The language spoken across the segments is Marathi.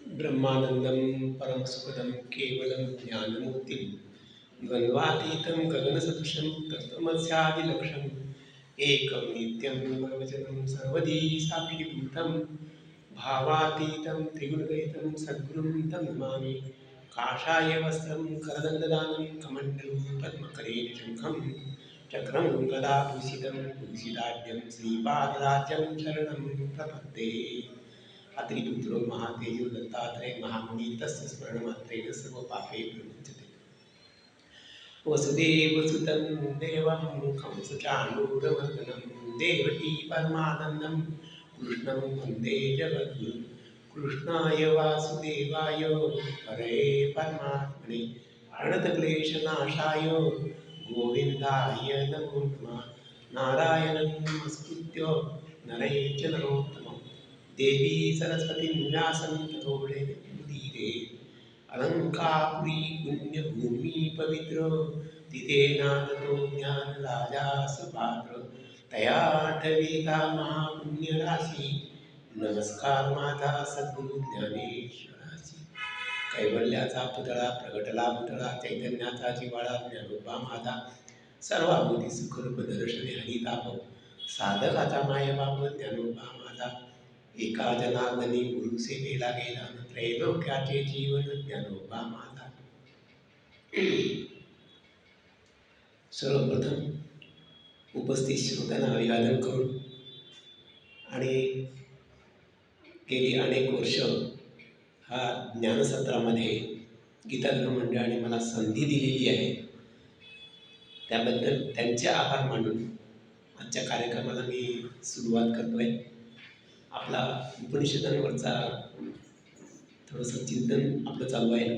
ब्रह्मानंदं परमसुखदं केवलं ज्ञानमुक्तिं द्वन्द्वातीतं गगनसदृशं तत्त्वमस्यादिलक्ष्यम् एकं नित्यं निर्वचनं सर्वदी साक्षीभूतं भावातीतं त्रिगुणरहितं सद्गुरुं तं नमामि। काषाय वस्त्रं करदण्डदानं कमण्डलुं पद्मकरे शङ्खं चक्रं गदाभूषितं भूषिताढ्यं श्रीपादराज्यं शरणं प्रपद्ये। अत्रिपुत्रो महातेजो दत्तात्रेय महामुनि तस्य स्मरणमात्रेण सर्वपापे विमुच्यते। वसुदेवसुतं देवं कंसचाणूरमर्दनं देवकी परमानन्दं कृष्णं वन्दे जगद्गुरुं। कृष्णाय वासुदेवाय हरये परमात्मने प्रणतक्लेशनाशाय गोविन्दाय नमो नमः। नारायणं नमस्कृत्य नरं च नरोत्तमं देवी सरस्वती व्यासं ततो जयमुदीरये। अलंकापुरी पुण्यभूमि पवित्र तिथे नादतो ज्ञानराजा सुपात्र तया ठविता महापुण्यराशी नमस्कार माझा सद्गुरु ज्ञानेश्वरासी। कैवल्याचा पुतळा प्रगटला पुतळा चैतन्याचा जिव्हाळा ज्ञानोबा माझा सर्वाभूती सुखरूप दर्शने हरिताप साधकाचा मायबाप ज्ञानोबा माझा एका जनार्दनी गुरु सेवेला गेला त्रैलोक्याचे जीवन ज्ञानोबा माझा। सर्वप्रथम उपस्थित श्रोत्यांना अभिवादन करून आणि गेली अनेक वर्ष हा ज्ञानसत्रामध्ये गीताधर्म मंडळाने मला संधी दिलेली आहे, त्याबद्दल त्यांचे आभार मानून आजच्या कार्यक्रमाला मी सुरुवात करतोय। आपला उपनिषदांवरचा थोडंसं चिंतन आपलं चालू आहे,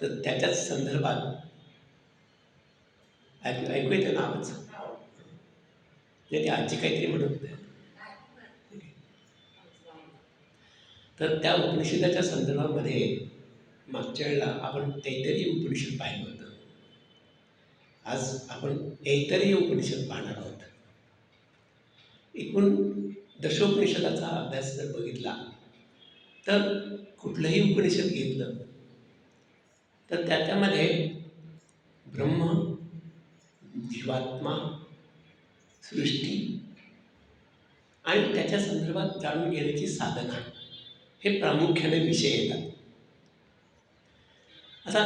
तर त्याच्याच संदर्भात ऐकू येतं ना आवाज? ते आजी काहीतरी म्हणत होते, तर त्या उपनिषदाच्या संदर्भामध्ये मागच्या वेळेला आपण तैत्तिरीय उपनिषद पाहिलं होतं। आज आपण ऐतरेय उपनिषद पाहणार आहोत। एकूण दशोपनिषदाचा अभ्यास जर बघितला तर कुठलंही उपनिषद घेतलं तर त्याच्यामध्ये ब्रह्म, जीवात्मा, सृष्टी आणि त्याच्या संदर्भात जाणून घेण्याची साधना हे प्रामुख्याने विषय येतात। आता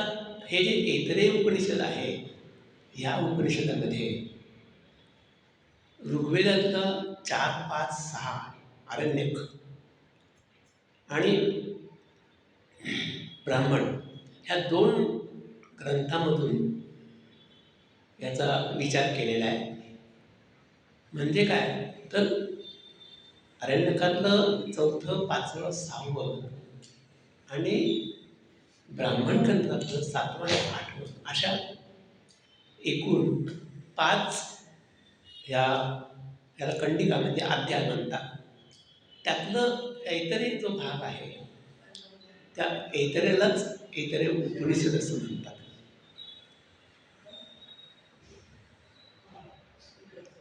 हे जे ऐतरेय उपनिषद आहे, या उपनिषदामध्ये ऋग्वेदातलं 4, 5, 6 आरण्यक आणि ब्राह्मण ह्या दोन ग्रंथामधून याचा विचार केलेला आहे। म्हणजे काय तर आरण्यकातलं 4, 5, 6 आणि ब्राह्मण ग्रंथातलं 7 आणि 8 अशा एकूण 5 याला कंडिका म्हणजे अध्याय म्हणतात। त्यातलं ऐतरेय जो भाग आहे त्या ऐतरेयलाच ऐतरेय उपनिषद असं म्हणतात।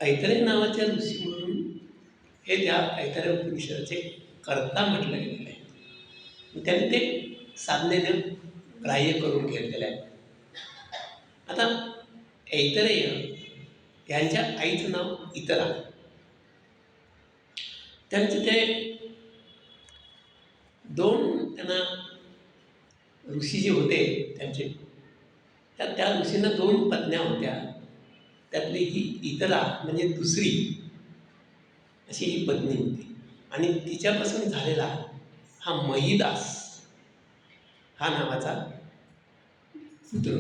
ऐतरेय नावाच्या ऋषी म्हणून हे त्या ऐतरेय उपनिषदाचे कर्ता म्हटलं गेलेलं आहे। त्याने ते साधनेने ग्राह्य करून घेतलेलं आहे। आता ऐतरेय यांच्या आईचं नाव इतरा, त्यांचे ते दोन त्यांना ऋषी जे होते त्यांचे, त्या ऋषींना 2 पत्न्या होत्या। त्यातली ही इतरा म्हणजे दुसरी अशी ही पत्नी होती आणि तिच्यापासून झालेला हा महिदास हा नावाचा पुत्र।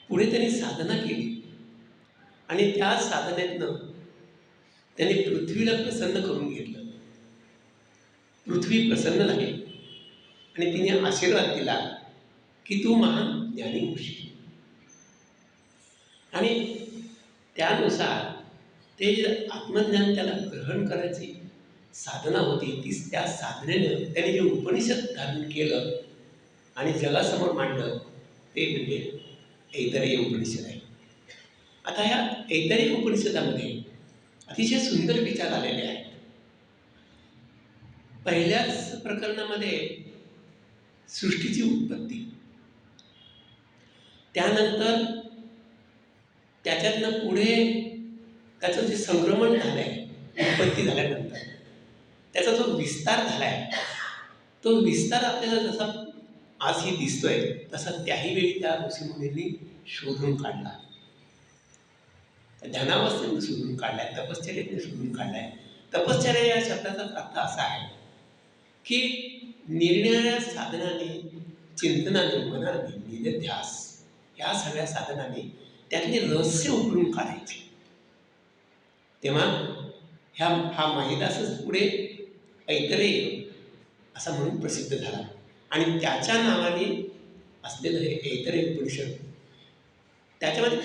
पुढे त्यांनी साधना केली आणि त्या साधनेतनं त्याने पृथ्वीला प्रसन्न करून घेतलं। पृथ्वी प्रसन्न झाली आणि तिने आशीर्वाद दिला की तू महान ज्ञानी होशील। आणि त्यानुसार ते जे आत्मज्ञान त्याला ग्रहण करायची साधना होती, ती त्या साधनेनं त्याने जे उपनिषद धारण केलं आणि जगासमोर मांडलं ते म्हणजे ऐतरेय उपनिषद आहे। आता ह्या ऐतरेय उपनिषदामध्ये अतिशय सुंदर विचार आलेले आहेत। पहिल्याच प्रकरणामध्ये सृष्टीची उत्पत्ती, त्यानंतर त्याच्यातनं पुढे त्याचं जे संक्रमण झालं आहे, उत्पत्ती झाल्यानंतर त्याचा जो विस्तार झाला आहे, तो विस्तार आपल्याला जसा आजही दिसतोय तसा त्याही वेळी त्या ऋषीमुनींनी शोधून काढला. ध्यानावस्थेने शोधून काढलाय, तपश्चर्येने शोधून काढलाय. तपश्चर्या या शब्दाचा अर्थ असा आहे की निरनिराळ्या साधनाने, चिंतनाने, मनाने, निरध्यास या सगळ्या साधनाने त्यातले रहस्य उघडून काढायचे. तेव्हा हा माहिदासच पुढे ऐतरेय असा म्हणून प्रसिद्ध झाला आणि त्याच्या नावाने असलेलं हे ऐतरेय उपनिषद, त्याच्यामध्ये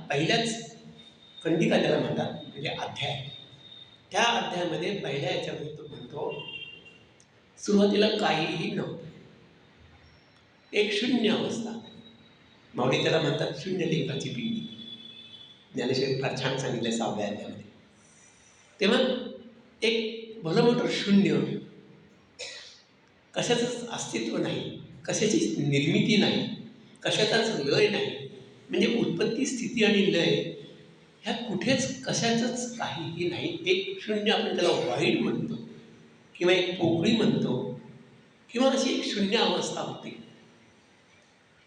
पहिल्याच खंडिका त्याला म्हणतात, म्हणजे अध्याय. त्या अध्यायामध्ये पहिल्या याच्यामध्ये तो म्हणतो, सुरुवातीला काहीही नव्हतं, एक शून्य अवस्था. माऊली त्याला म्हणतात शून्य लिंगाची पिंडी. ज्ञानेश्वरी फार छान सांगितलं 6व्या अध्यायामध्ये. तेव्हा एक भलं मोठं शून्य, कशाचंच अस्तित्व नाही, कशाची निर्मिती नाही, कशाचाच लय नाही. म्हणजे उत्पत्ती, स्थिती आणि लय ह्या कुठेच कशाचंच काहीही नाही. एक शून्य, आपण त्याला वाईड म्हणतो किंवा एक पोकळी म्हणतो किंवा अशी एक शून्य अवस्था होती.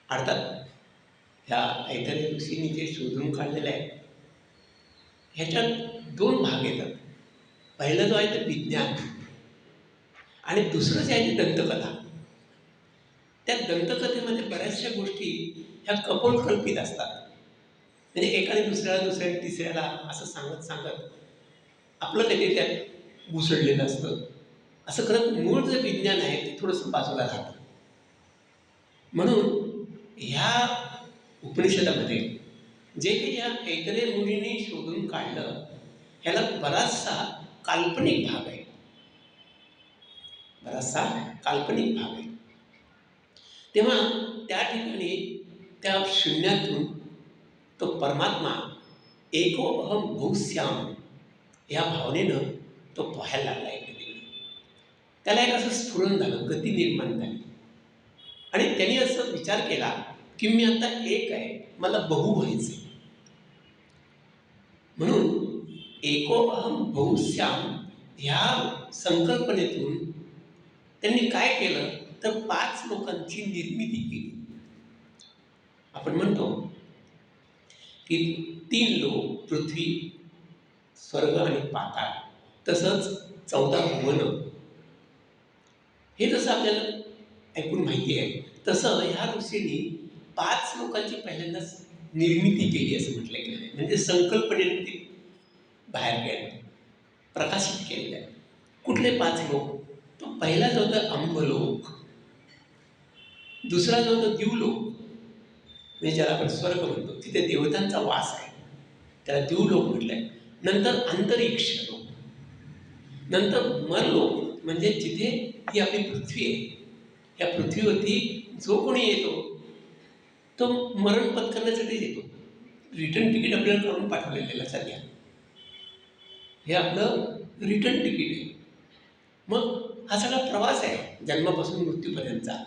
अर्थात ह्या ऐतरेय ऋषींनी जे शोधून काढलेलं आहे ह्याच्यात 2 भाग येतात. पहिला जो आहे ते विज्ञान आणि दुसरं जे आहे ते दंतकथा. त्या दंतकथेमध्ये बऱ्याचशा गोष्टी ह्या कपोलकल्पित असतात. म्हणजे एकाने दुसऱ्याने तिसऱ्याला असं सांगत आपलं काही त्यात घुसळलेलं असतं. असं करत मूळ जे विज्ञान आहे ते थोडंसं बाजूला राहतं. म्हणून ह्या उपनिषदामध्ये जे काही या ऐतरेय मुनींनी शोधून काढलं ह्याला बराचसा काल्पनिक भाग आहे. तेव्हा त्या ठिकाणी त्या शून्यातून तो परमात्मा एको अहम बहुश्याम या भावनेनं तो पोहायला लागला. त्याला एक असं स्फुरण झालं, गती निर्माण झाली आणि त्यांनी असं विचार केला की मी आता एक आहे, मला बहु व्हायचे. म्हणून एको अहम बहुश्याम ह्या संकल्पनेतून त्यांनी काय केलं तर 5 लोकांची निर्मिती केली. आपण म्हणतो की 3 लोक, पृथ्वी, स्वर्ग आणि पाताळ, तसंच 14 भुवन. हे जसं आपल्याला ऐकून माहिती आहे तसं ह्या ऋषींनी 5 लोकांची पहिल्यांदाच निर्मिती केली असं म्हटलं गेलं आहे. म्हणजे संकल्पनेने ते बाहेर केलं, प्रकाशित केलेलं आहे. कुठले 5 लोक? तो पहिला जो होता अंबलोक, दुसरा जो होता दिवलोक, म्हणजे ज्याला आपण स्वर्ग म्हणतो, तिथे देवतांचा वास आहे, त्याला दिवलोक म्हटलंय. नंतर अंतरिक्ष लोक, नंतर मरलोक, म्हणजे जिथे ही आपली पृथ्वी आहे, या पृथ्वीवरती जो कोणी येतो तो मरण पत्करण्यासाठीच येतो. रिटर्न तिकीट आपल्याला काढून पाठवलेलं लक्षात घ्या. हे आपलं रिटर्न तिकीट आहे. मग हा सगळा प्रवास आहे जन्मापासून मृत्यूपर्यंतचा.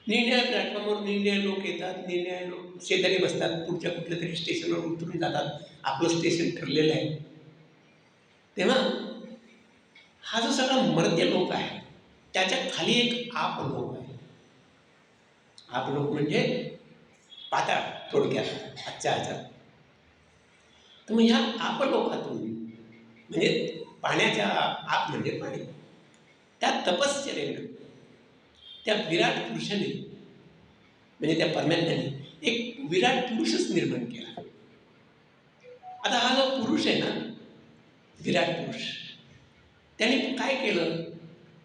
निरनिराळ्या प्लॅटफॉर्मवर निरनिराळे लोक येतात, निरनिराळे लोक शेजारी बसतात, पुढच्या कुठल्या तरी स्टेशनवर उतरून जातात. आपलं स्टेशन ठरलेलं आहे. तेव्हा हा जो सगळा मर्त्य लोक आहे त्याच्या खाली एक आप लोक आहे. आप लोक म्हणजे पाताळ थोडक्यात आजच्या ह्याच्यात. तर मग ह्या आपलोकातून, म्हणजे पाण्याच्या आप म्हणजे पाणी, त्या तपश्चर्येनं त्या विराट पुरुषाने, म्हणजे त्या परमात्म्याने एक विराट पुरुषच निर्माण केला. आता हा जो पुरुष आहे ना, विराट पुरुष, त्याने काय केलं,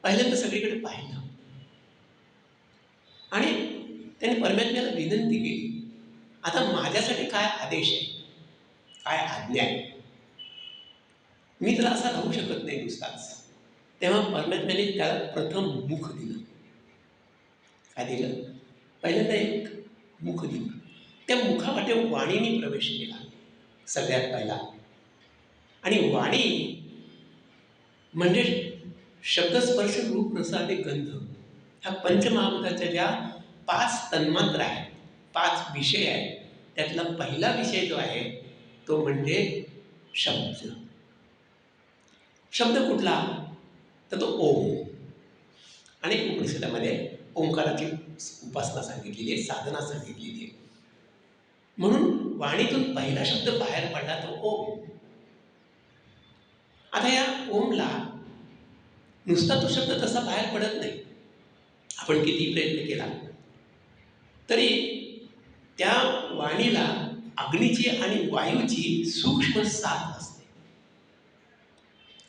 पहिल्यांदा सगळीकडे पाहिलं आणि त्याने परमात्म्याला विनंती केली, आता माझ्यासाठी काय आदेश आहे, काय आज्ञा आहे, मी तर असा राहू शकत नाही नुसताच. तेव्हा परमात्म्याने त्याला प्रथम मुख दिलं. काय दिलं? पहिल्यांदा एक मुख दिलं. त्या मुखावाटे वाणीने प्रवेश केला सगळ्यात पहिला. आणि वाणी म्हणजे शब्दस्पर्श रूप रस आणि गंध ह्या पंचमहाभूताच्या ज्या 5 तन्मात्रा आहेत, 5 विषय आहेत, त्यातला पहिला विषय जो आहे तो म्हणजे शब्द. शब्द कुठला? तर तो ओम. अनेक उपनिषदामध्ये ओंकाराची उपासना सांगितलेली आहे, साधना सांगितलेली आहे. म्हणून वाणीतून पहिला शब्द बाहेर पडला तो ओम. आता या ओमला नुसता तो शब्द तसा बाहेर पडत नाही. आपण किती प्रयत्न केला तरी त्या वाणीला अग्नीची आणि वायूची सूक्ष्म साथ असते.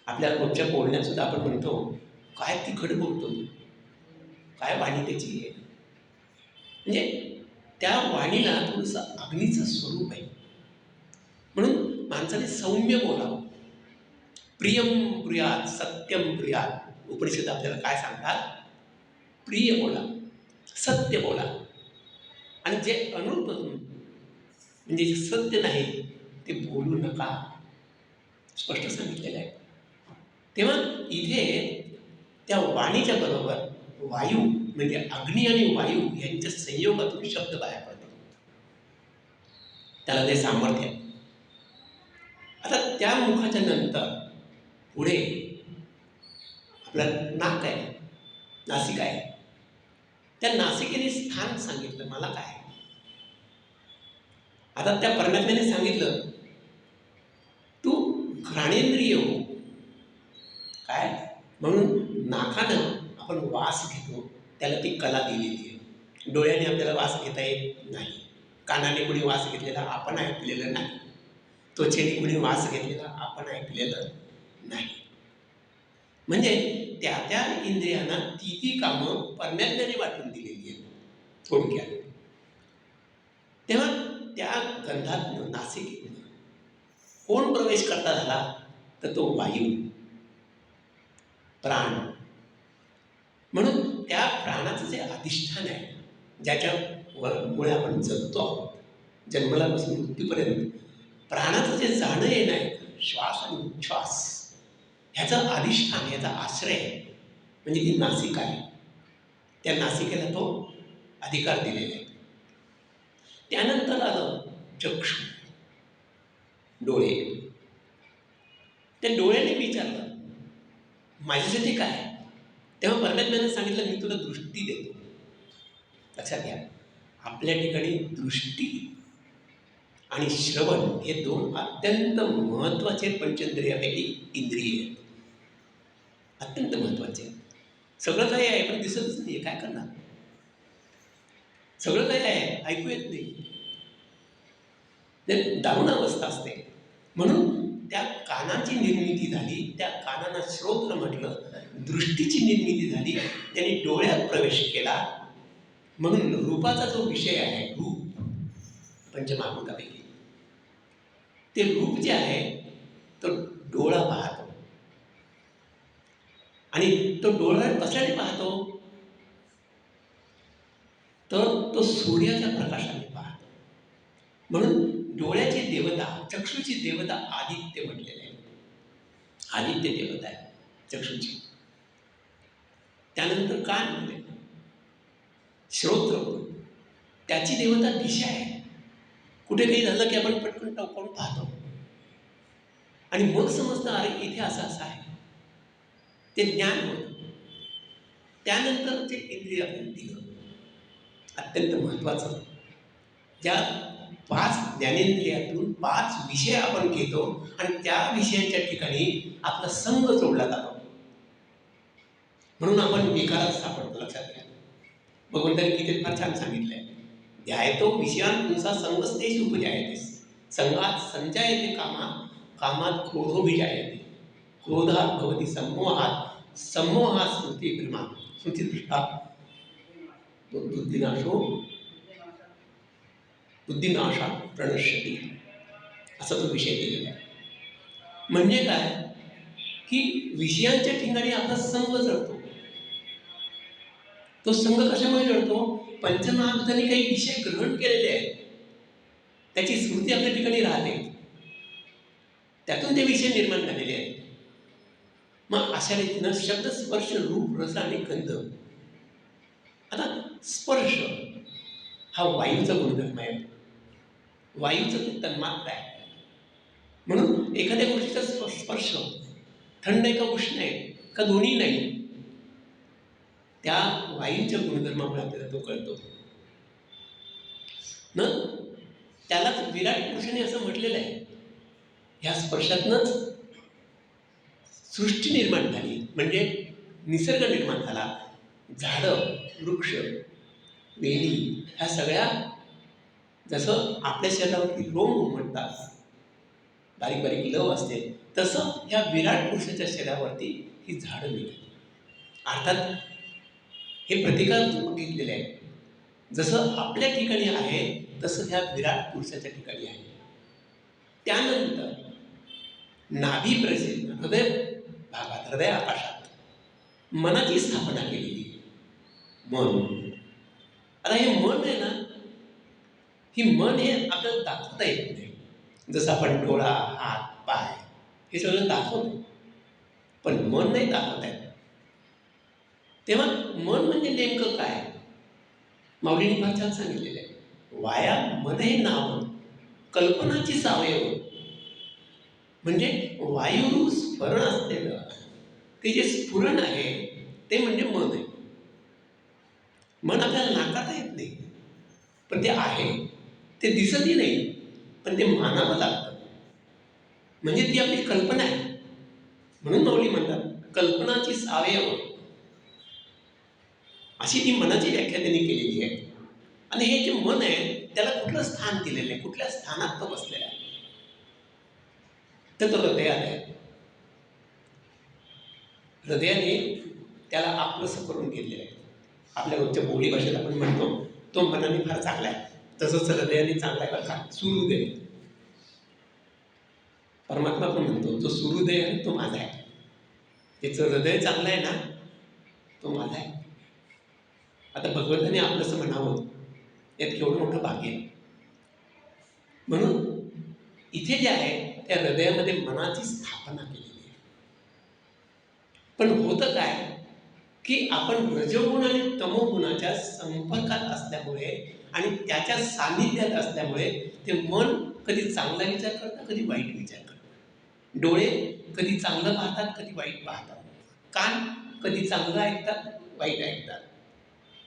आपल्या रोजच्या बोलण्यात सुद्धा आपण म्हणतो, काय तिखट बोलतो, काय वाणी त्याची आहे. म्हणजे त्या वाणीला थोडंसं अग्नीचं स्वरूप आहे. म्हणून माणसाने सौम्य बोलावं. प्रियम प्रियात सत्यम प्रियात उपनिषद आपल्याला काय सांगतात? प्रिय बोला, सत्य बोला, आणि जे अनूप म्हणजे जे सत्य नाही ते बोलू नका, स्पष्ट सांगितलेलं आहे. तेव्हा इथे त्या वाणीच्या बरोबर वायू म्हणजे अग्नी आणि वायू यांच्या संयोगातून शब्द बाहेर पडतो. त्याला ते सामर्थ्य आहे. आता त्या मुखाच्या नंतर पुढे आपलं नाक आहे, नासिका आहे. त्या नासिकेने स्थान सांगितलं मला काय. आता त्या परमात्म्याने सांगितलं तू घ्राणेंद्रिय हो. काय म्हणून नाकानं आपण वास घेतो, त्याला ती कला दिलेली आहे. डोळ्याने आपल्याला वास घेता येत नाही, कानाने कुणी वास घेतलेला आपण ऐकलेलं नाही, त्वचेने कुणी वास घेतलेला आपण ऐकलेलं नाही. म्हणजे त्या त्या इंद्रियांना ती ती कामं परमात्म्याने वाटून दिलेली आहेत थोडक्यात. तेव्हा त्या गंधातनं नासिकेतनं कोण प्रवेश करता झाला तर तो वायू, प्राण. म्हणून त्या प्राणाचं जे अधिष्ठान आहे, ज्याच्यामुळे आपण जगतो आहोत जन्मलापासून मृत्यूपर्यंत, प्राणाचं जे जाणं येणं आहे, श्वास आणि उच्छ्वास, ह्याचं अधिष्ठान, ह्याचा आश्रय म्हणजे ती नासिका आहे. त्या नासिकेला तो अधिकार दिलेला आहे. त्यानंतर आलं चक्षु, डोळे. त्या डोळ्याने विचारलं माझ्यासाठी काय. तेव्हा परमात्म्याने सांगितलं मी तुला दृष्टी देतो. लक्षात घ्या, आपल्या ठिकाणी दृष्टी आणि श्रवण हे 2 अत्यंत महत्त्वाचे पंचेंद्रियापैकी इंद्रिय आहेत. अत्यंत महत्त्वाचे. सगळं काही आहे पण दिसतच नाही, काय करणार. सगळं काही आहे, ऐकू येत नाही, ते दारुण अवस्था असते. म्हणून त्या कानाची निर्मिती झाली, त्या कानाला श्रोत्र म्हटलं, दृष्टीची निर्मिती झाली, त्यांनी डोळ्यात प्रवेश केला. म्हणून रूपाचा जो विषय आहे, रूप पंचमहाभूतापैकी, ते रूप जे आहे तो डोळा पाहतो. आणि तो डोळा कशाने पाहतो तर तो सूर्याच्या प्रकाशाने पाहतो. म्हणून डोळ्याची देवता, चक्षुची देवता आदित्य म्हटलेले आहे. आदित्य देवता आहे चक्षुची. त्यानंतर कान म्हटले, श्रोत्र, त्याची देवता दिशा आहे. कुठे काही झालं की आपण पटकन टवकावून पाहतो आणि मग समजतं अरे इथे असं असं आहे, ते ज्ञान होतं. त्यानंतर ते इंद्रिय आपण दिलं, अत्यंत महत्त्वाचं. ज्या 5 ज्ञानेंद्रियातून 5 विषय आपण घेतो आणि त्या विषयांच्या ठिकाणी आपला संग जोडला जातो. म्हणून आपण विकारात सापडतो. लक्षात घ्या, भगवंतांनी गीतेत फार छान सांगितलंय, ध्यायतो विषयान पुंसा संगस्तेषु उपजायते, संगात संजायते कामा, कामात क्रोधोभिजायते, क्रोधात भवति सम्मोहात, सम्मोहात स्मृतिभ्रमा, स्मृतिदृष्टा बुद्धिनाशा प्रणश्यती, असा तो विषय दिलेला आहे. म्हणजे काय की विषयांच्या ठिकाणी आपला संग जळतो. तो संग कशामुळे जळतो? पंचमहाभूतांनी काही विषय ग्रहण केलेले आहेत, त्याची स्मृती आपल्या ठिकाणी राहते, त्यातून ते विषय निर्माण झालेले आहेत. मग अशा रीतीनं शब्द, स्पर्श, रूप, रस आणि गंध. आता स्पर्श हा वायूचा गुणधर्म आहे. वायूचं ते तन्मात्र आहे. म्हणून एखाद्या गोष्टीचा स्पर्श थंड आहे का उष्ण आहे का दोन्ही नाही, त्या वायूच्या गुणधर्मामुळे आपल्याला तो कळतो न. त्यालाच विराट पुरुषाने असं म्हटलेलं आहे, ह्या स्पर्शातनंच सृष्टी निर्माण झाली, म्हणजे निसर्ग निर्माण झाला. झाडं, वृक्ष, वेली ह्या सगळ्या जसं आपल्या शरीरावरती रोम उमटतात, बारीक बारीक लव असते, तसं ह्या विराट पुरुषाच्या शरीरावरती ही झाडं निघाली. अर्थात हे प्रतिकात्मक घेतलेले आहे. जसं आपल्या ठिकाणी आहे तसं ह्या विराट पुरुषाच्या ठिकाणी आहे. त्यानंतर नाभी प्रसिद्ध हृदय भागात, हृदय आकाशात मनाची स्थापना केलेली आहे. मन. आता हे मन आहे ना, ही मन हे आपल्याला दाखवता येत नाही. जसं आपण डोळा, हात, पाय हे सगळं दाखवतो, पण मन नाही दाखवता येत. तेव्हा मन म्हणजे नेमकं काय? माऊलींनी फार छान सांगितलेलं आहे. वाया मन हे नाव, कल्पनाची सावयव. म्हणजे वायुरू स्फरण असलेलं ते जे स्फुरण आहे ते म्हणजे मन आहे. मन आपल्याला नाकारता येत नाही, पण ते आहे. ते दिसतही नाही, पण ते मानावं लागतं. म्हणजे ती आपली कल्पना आहे. म्हणून माऊली म्हणतात कल्पनाची सावयव, अशी ती मनाची व्याख्या त्यांनी केलेली आहे. आणि हे जे मन आहे त्याला कुठलं स्थान दिलेलं आहे, कुठल्या स्थानात तो बसलेला आहे, तर तो हृदयात आहे. हृदयाने त्याला आपलंसं करून घेतलेलं आहे. आपल्या रोजच्या बोली भाषेत आपण म्हणतो तो मनाने फार चांगला आहे, तसंच हृदयाने चांगला आहे बरं का. सुहृदय, परमात्मा पण म्हणतो जो सुहृदय आहे तो माझा आहे. त्याचं हृदय चांगलं आहे ना, तो माझा आहे. आता भगवंताने आपलंसं म्हणावं यात केवढं मोठं भाग्य आहे. म्हणून इथे जे आहे त्या हृदयामध्ये मनाची स्थापना केलेली आहे. पण होतं काय की आपण रजोगुण आणि तमोगुणाच्या संपर्कात असल्यामुळे आणि त्याच्या सान्निध्यात असल्यामुळे ते मन कधी चांगला विचार करतं, कधी वाईट विचार करतं. डोळे कधी चांगलं पाहतात, कधी वाईट पाहतात. कान कधी चांगलं ऐकतात, वाईट ऐकतात.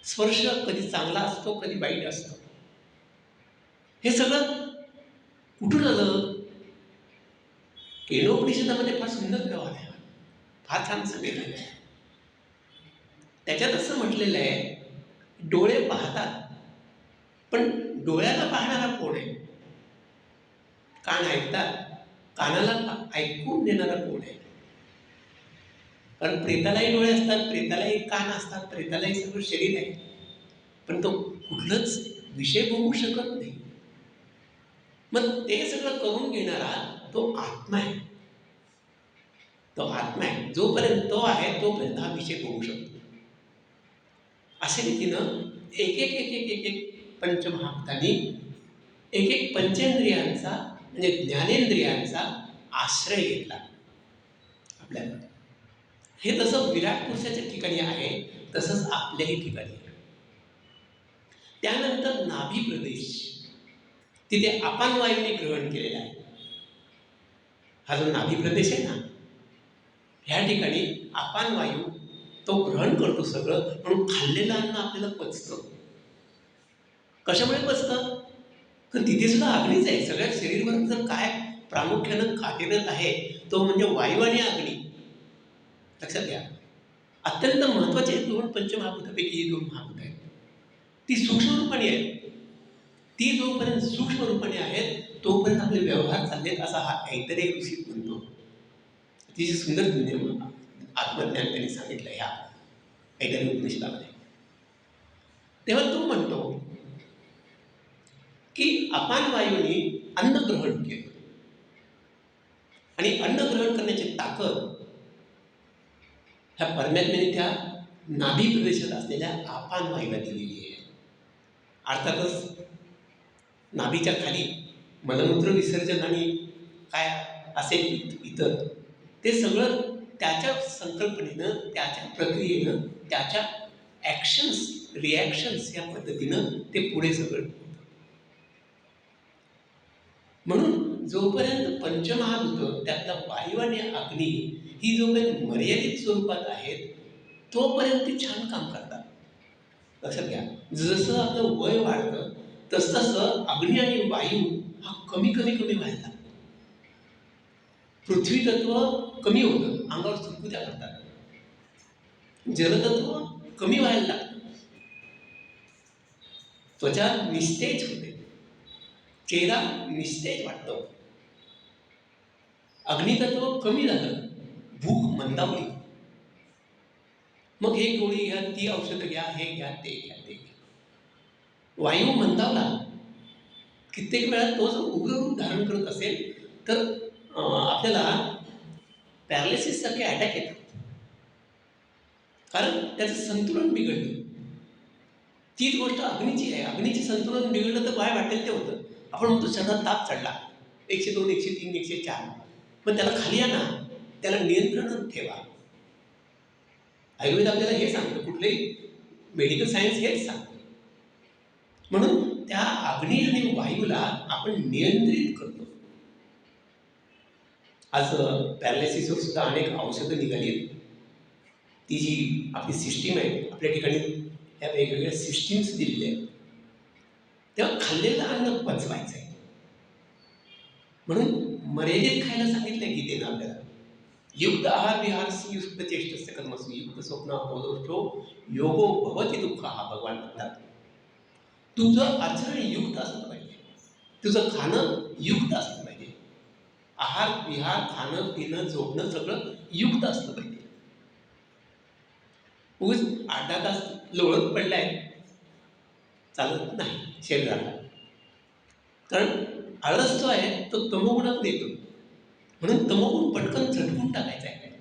स्पर्श कधी चांगला असतो, कधी वाईट असतो. हे सगळं कुठून आलं? केनोपनिषदामध्ये फार सुंदर व्यवहार आहे, फार छान सांगितलेलं आहे. त्याच्यात असं म्हटलेलं आहे, डोळे पाहतात, पण डोळ्याला पाहणारा कोण आहे? कान ऐकतात, कानाला ऐकून देणारा कोण आहे? कारण प्रेतालाही डोळे असतात, प्रेतालाही कान असतात, प्रेतालाही सगळं शरीर आहे, पण तो कुठलंच विषय बघू शकत नाही. मग ते सगळं करून घेणारा तो आत्मा आहे. तो आत्मा आहे. जोपर्यंत तो आहे तोपर्यंत हा विषय बघू शकतो. अशा रीतीनं एक एक एक एक एक एक पंचमहाभूतांनी एक एक पंचेंद्रियांचा म्हणजे ज्ञानेंद्रियांचा आश्रय घेतला आपल्याला. हे तसं विराट पुरुषाच्या ठिकाणी आहे, तसंच आपल्याही ठिकाणी आहे. त्यानंतर नाभी प्रदेश, तिथे अपान वायूने ग्रहण केलेला आहे. हा जो नाभी प्रदेश आहे ना, ह्या ठिकाणी अपान वायू तो ग्रहण करतो सगळं, म्हणून खाल्लेलं अन्न आपल्याला पचतं. कशामुळे पचतं? तर तिथे सुद्धा अग्नीच आहे. सगळ्या शरीरभर जर काय प्रामुख्यानं कार्यरत आहे तो म्हणजे वायू आणि अग्नी. लक्षात घ्या, अत्यंत महत्वाचे दोन पंचमहाभूतापैकी ही दोन महाभूत आहेत. ती सूक्ष्म रूपाने आहेत. ती जोपर्यंत सूक्ष्म रूपाने आहेत तोपर्यंत आपले व्यवहार चाललेत, असा हा ऐतरेय ऋषी म्हणतो. अतिशय सुंदर आत्मज्ञान त्यांनी सांगितलं ह्या ऐतरेय उपनिषदामध्ये. तेव्हा तो म्हणतो की अपान वायूने अन्न ग्रहण केलं आणि अन्न ग्रहण करण्याची ताकद ह्या परमात्म्याने त्या नाभी प्रदेशात असलेल्या अपान वायूला दिलेली आहे. अर्थातच नाभीच्या खाली मलमूत्र विसर्जन आणि काय असेल इतर ते सगळं त्याच्या संकल्पनेनं, त्याच्या प्रक्रियेनं, त्याच्या ॲक्शन्स, रिॲक्शन्स या पद्धतीनं ते पुढे सगळं होतं. म्हणून जोपर्यंत पंचमहाभूतं त्यातला वायू आणि अग्नी ही जोपर्यंत मर्यादित स्वरूपात आहेत, तोपर्यंत ते छान काम करतात. लक्षात घ्या, जसं आपलं वय वाढतं तसतसं अग्नी आणि वायू हा कमी कमी कमी व्हायला लागतो. पृथ्वी तत्व कमी होतं, अंगावर सुरकुत्या करतात. जलतत्व कमी व्हायला लागतं, त्वचा निस्तेज होते, चेहरा निस्तेज वाटतो. अग्नितत्व कमी झालं, भूक मंदावली. मग हे गोळी घ्या, ती औषधं घ्या, हे घ्या, ते घ्या, ते घ्या. वायू मंदावला, कित्येक वेळा तो जर उग्र रूप धारण करत असेल तर आपल्याला पॅरालिसिससारखे अटॅक येतात. कारण त्याचं संतुलन बिघडलं. तीच गोष्ट अग्नीची आहे. अग्नीचे संतुलन बिघडलं तर काय वाटेल ते होतं. आपण म्हणतो शरीरात ताप चढला, 102, 103, 104, पण त्याला खाली आणा, त्याला नियंत्रणात ठेवा. आयुर्वेद आपल्याला हे सांगतं, कुठलंही मेडिकल सायन्स हेच सांगतं. म्हणून त्या अग्नी आणि वायूला आपण नियंत्रित करतो. आज पॅरालिसिसवर सुद्धा अनेक औषधं निघाली आहेत. ती जी आपली सिस्टीम आहे, आपल्या ठिकाणी या वेगवेगळ्या सिस्टीम्स दिलेल्या आहेत. तेव्हा खाल्लेलं अन्न पचवायचं आहे. म्हणून मर्यादित खायला सांगितलं गीतेनं आपल्याला. युक्त आहार विहारसी युक्त चेष्टस्य कर्मसु युक्त स्वप्न बोधोष्ठो योगो भवती दुःख, हा भगवान म्हणतात. तुझं आचरण युक्त असलं पाहिजे, तुझं खाणं युक्त असलं पाहिजे. आहार विहार, खाणं पिणं झोपणं सगळं युक्त असलं पाहिजे. उगाच 8-10 तास लोळत पडलाय चालत नाही शरीराला. कारण आळस जो आहे तो तमोगुणातून येतो. म्हणून तमोगुण पटकन झटकून टाकायचा आहे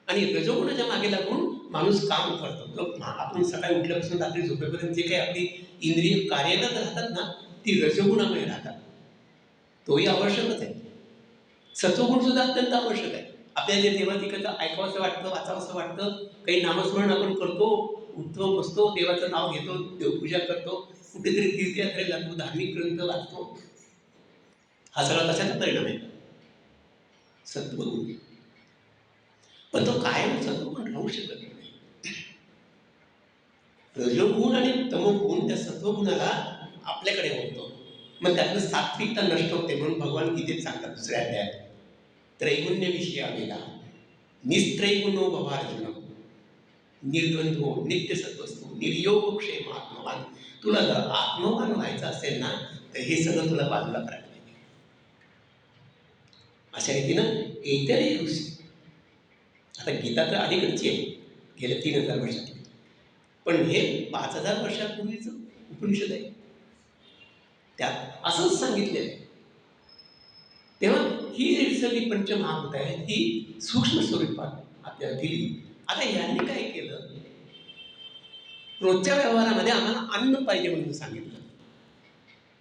आणि रजोगुणाच्या मागे लागून माणूस काम करतो. आपण सकाळी उठल्यापासून रात्री झोपेपर्यंत जे काही आपली इंद्रिय कार्यरत राहतात ना, ती रजोगुणामुळे राहतात. तोही आवश्यकच आहे. सत्वगुण सुद्धा अत्यंत आवश्यक आहे. आपल्याला जे देवाधिकाचं ऐकावंसं वाटतं, वाचावंसं वाटतं, काही नामस्मरण आपण करतो, उठतो बसतो, देवाचं नाव घेतो, देवपूजा करतो, कुठेतरी तीर्थयात्रेला जातो, धार्मिक ग्रंथ वाचतो. हा सगळा कशाचा परिणाम आहे? सत्वगुण. पण तो कायम सत्वगुण राहू शकत नाही. रजोगुण आणि तमोगुण त्या सत्वगुणाला आपल्याकडे होतो. मग त्यातलं सात्विकता नष्ट होते. म्हणून भगवान गीतेत सांगतात दुसऱ्या अध्यायात, त्रैगुण्य विषय आलेला निस्त्रैगुणो भवार्जुन निर्द्वंद्वो नित्य सत्वस्तु निर्योग क्षेम आत्मवान. तुला जर आत्मवान व्हायचं असेल ना, तर हे सगळं तुला बाजूला करायला पाहिजे. अशा रीतीनं एकतरी ऋषी, आता गीता तर अलीकडची आहे, गेल्या 3000 वर्षातली, पण हे 5000 वर्षापूर्वीचं उपनिषद आहे. त्यात असंच सांगितलेलं आहे. तेव्हा ही जी सगळी पंचमहाभूत आहेत ही सूक्ष्म स्वरूपात आपल्याला दिली. आता यांनी काय केलं, रोजच्या व्यवहारामध्ये आम्हाला अन्न पाहिजे म्हणून सांगितलं.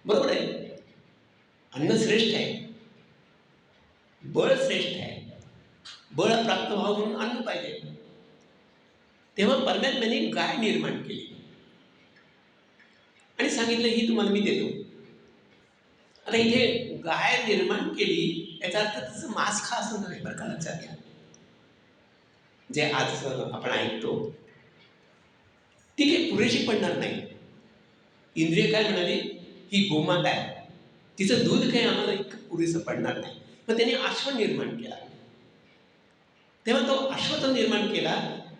बरोबर आहे, अन्न श्रेष्ठ आहे, बळ श्रेष्ठ आहे. बळ प्राप्त व्हावं म्हणून अन्न पाहिजे. तेव्हा परमात्म्याने गाय निर्माण केली आणि सांगितलं ही तुम्हाला मी देतो. आता इथे गाय निर्माण केली याचा अर्थ तिचं मांस खा असं नव्हे, बरं का, लक्षात घ्या. जे आज आपण ऐकतो ती काही पुरेशी पडणार नाही. इंद्रिय काय म्हणाली, ही गोमाता आहे, तिचं दूध काही आम्हाला इतकं पुरेसं पडणार नाही. मग त्याने अश्व निर्माण केला. तेव्हा तो अश्व निर्माण केला,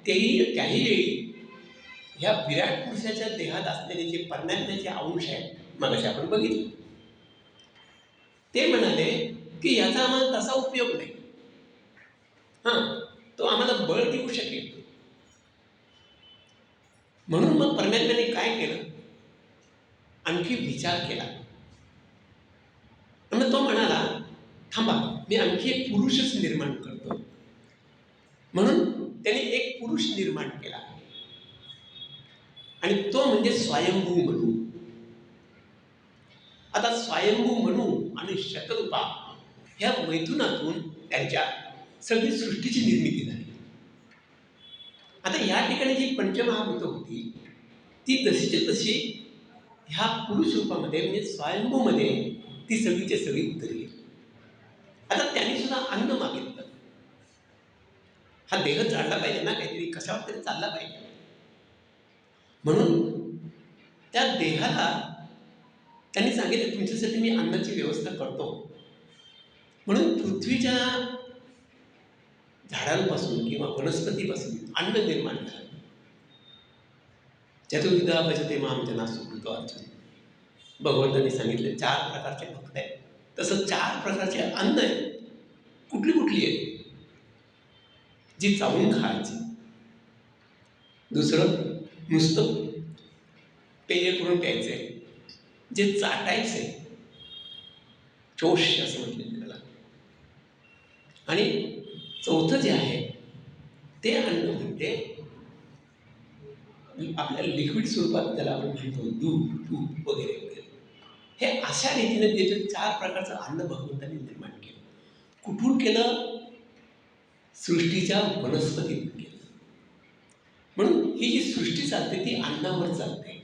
त्याही वेळी ह्या विराट पुरुषाच्या देहात असलेले जे परमात्म्याचे अंश आहेत, मगाशी आपण बघितलं, ते म्हणाले की याचा आम्हाला तसा उपयोग नाही. तो आम्हाला बळ देऊ शकेल. म्हणून मग परमात्म्याने काय केलं, आणखी विचार केला. मग तो म्हणाला, थांबा, मी आणखी एक पुरुषच निर्माण करतो. म्हणून त्याने एक पुरुष निर्माण केला आणि तो म्हणजे स्वयंभू मनू. आता स्वयंभू मनू आणि शतरूपा ह्या मैथुनातून त्यांच्या सगळी सृष्टीची निर्मिती झाली. आता या ठिकाणी जी पंचमहाभूतं होती ती तशीच्या तशी ह्या पुरुष रूपामध्ये म्हणजे स्वयंभूमध्ये ती सगळीच्या सगळी उतरली. आता त्यांनी सुद्धा अन्न मागितलं. हा देह चालला पाहिजे ना, काहीतरी कशावर तरी चालला पाहिजे. म्हणून त्या देहाला त्यांनी सांगितलं तुमच्यासाठी मी अन्नाची व्यवस्था करतो. म्हणून पृथ्वीच्या झाडांपासून किंवा वनस्पतीपासून अन्न निर्माण झालं. चतुर्विधा भजते माम जना सुकृतो अर्जुन. भगवंतांनी सांगितले 4 प्रकारचे भक्त आहेत. तसं 4 प्रकारचे अन्न आहेत. कुठली कुठली आहेत? जी चावून खायची. दुसरं नुसतं पेय करून प्यायचे. जे चाटायचे, चोष असं म्हटलं त्याला. आणि चौथं जे आहे ते अन्न म्हणजे आपल्या लिक्विड स्वरूपात त्याला आपण म्हणतो दूध, तूप वगैरे वगैरे. हे अशा रीतीने त्याचे 4 प्रकारचं अन्न भगवंतांनी निर्माण केलं. कुठून केलं? सृष्टीच्या वनस्पतीतून केलं. म्हणून ही जी सृष्टी चालते ती अन्नावर चालते.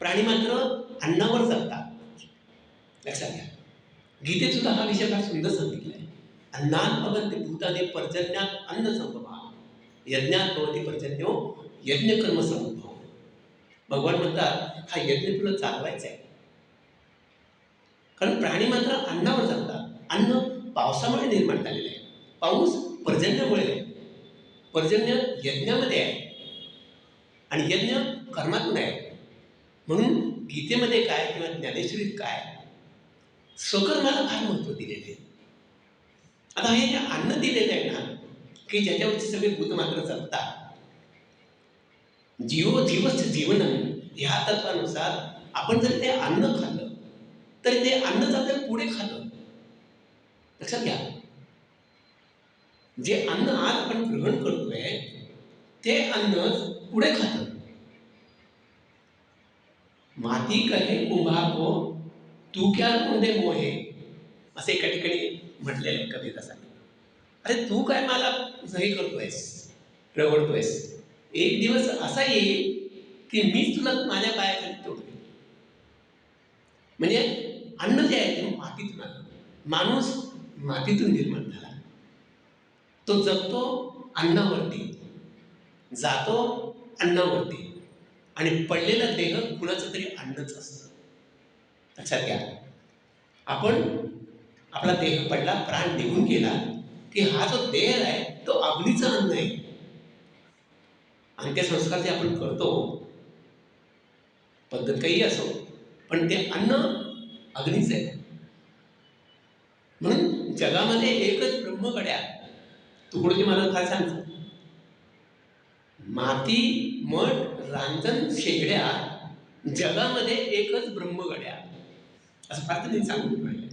प्राणी मात्र अन्नावर चालतात. लक्षात घ्या. गीतेत सुद्धा हा विषय फार सुंदर सांगितला आहे. अन्नान भवन्ति भूतानि पर्जन्यात अन्न संभवा यज्ञात भवति पर्जन्यो यज्ञकर्म समुद्भव. भगवान म्हणतात हा यज्ञ तुला चालवायचा आहे. कारण प्राणी मात्र अन्नावर चालतात. अन्न पावसामुळे निर्माण झालेलं आहे. पाऊस पर्जन्यामुळे आहे. पर्जन्य यज्ञामध्ये आहे आणि यज्ञ कर्मातून आहे. म्हणून गीतेमध्ये काय किंवा ज्ञानेश्वरीत काय स्वकर्माला फार महत्त्व दिलेले आहे. आता हे जे अन्न दिलेलं आहे ना की ज्याच्यावरचे सगळे भूत मात्र चालतात. जीवच जीवनम ह्या तत्वानुसार आपण जर ते अन्न खाल्लं तर ते अन्न जातं पुढे खाल्लं. लक्षात घ्या. जे अन्न आज आपण ग्रहण करतोय ते अन्न पुढे खातं. माती कहे कुंभार को तू क्या मध्ये मोहे असे एका ठिकाणी म्हटलेलं आहे कबीरासाठी. अरे तू काय मला हे करतोयस, रगडतोयस. एक दिवस असा येईल की मीच तुला माझ्या पायाखाली तोडते. म्हणजे अन्न जे आहे ते मातीतून आलं. माणूस मातीतून निर्माण झाला. तो जगतो अन्नावरती, जातो अन्नावरती आणि पडलेला देह कुणाचं तरी अन्नच असतं. लक्षात घ्या. आपण आपला देह पडला, प्राण निघून गेला की हा जो देह आहे तो अग्नीचं अन्न आहे. अंत्यसंस्कार जे आपण करतो पद्धत काही असो पण ते अन्न अग्नीच आहे. म्हणून जगामध्ये एकच ब्रह्मगड्या. तुकडोजी महाराज काय सांगतात? माती, मठ, रांजण, शेगड्या जगामध्ये एकच ब्रह्मगड्या असं फार त्यांनी सांगून राहिले.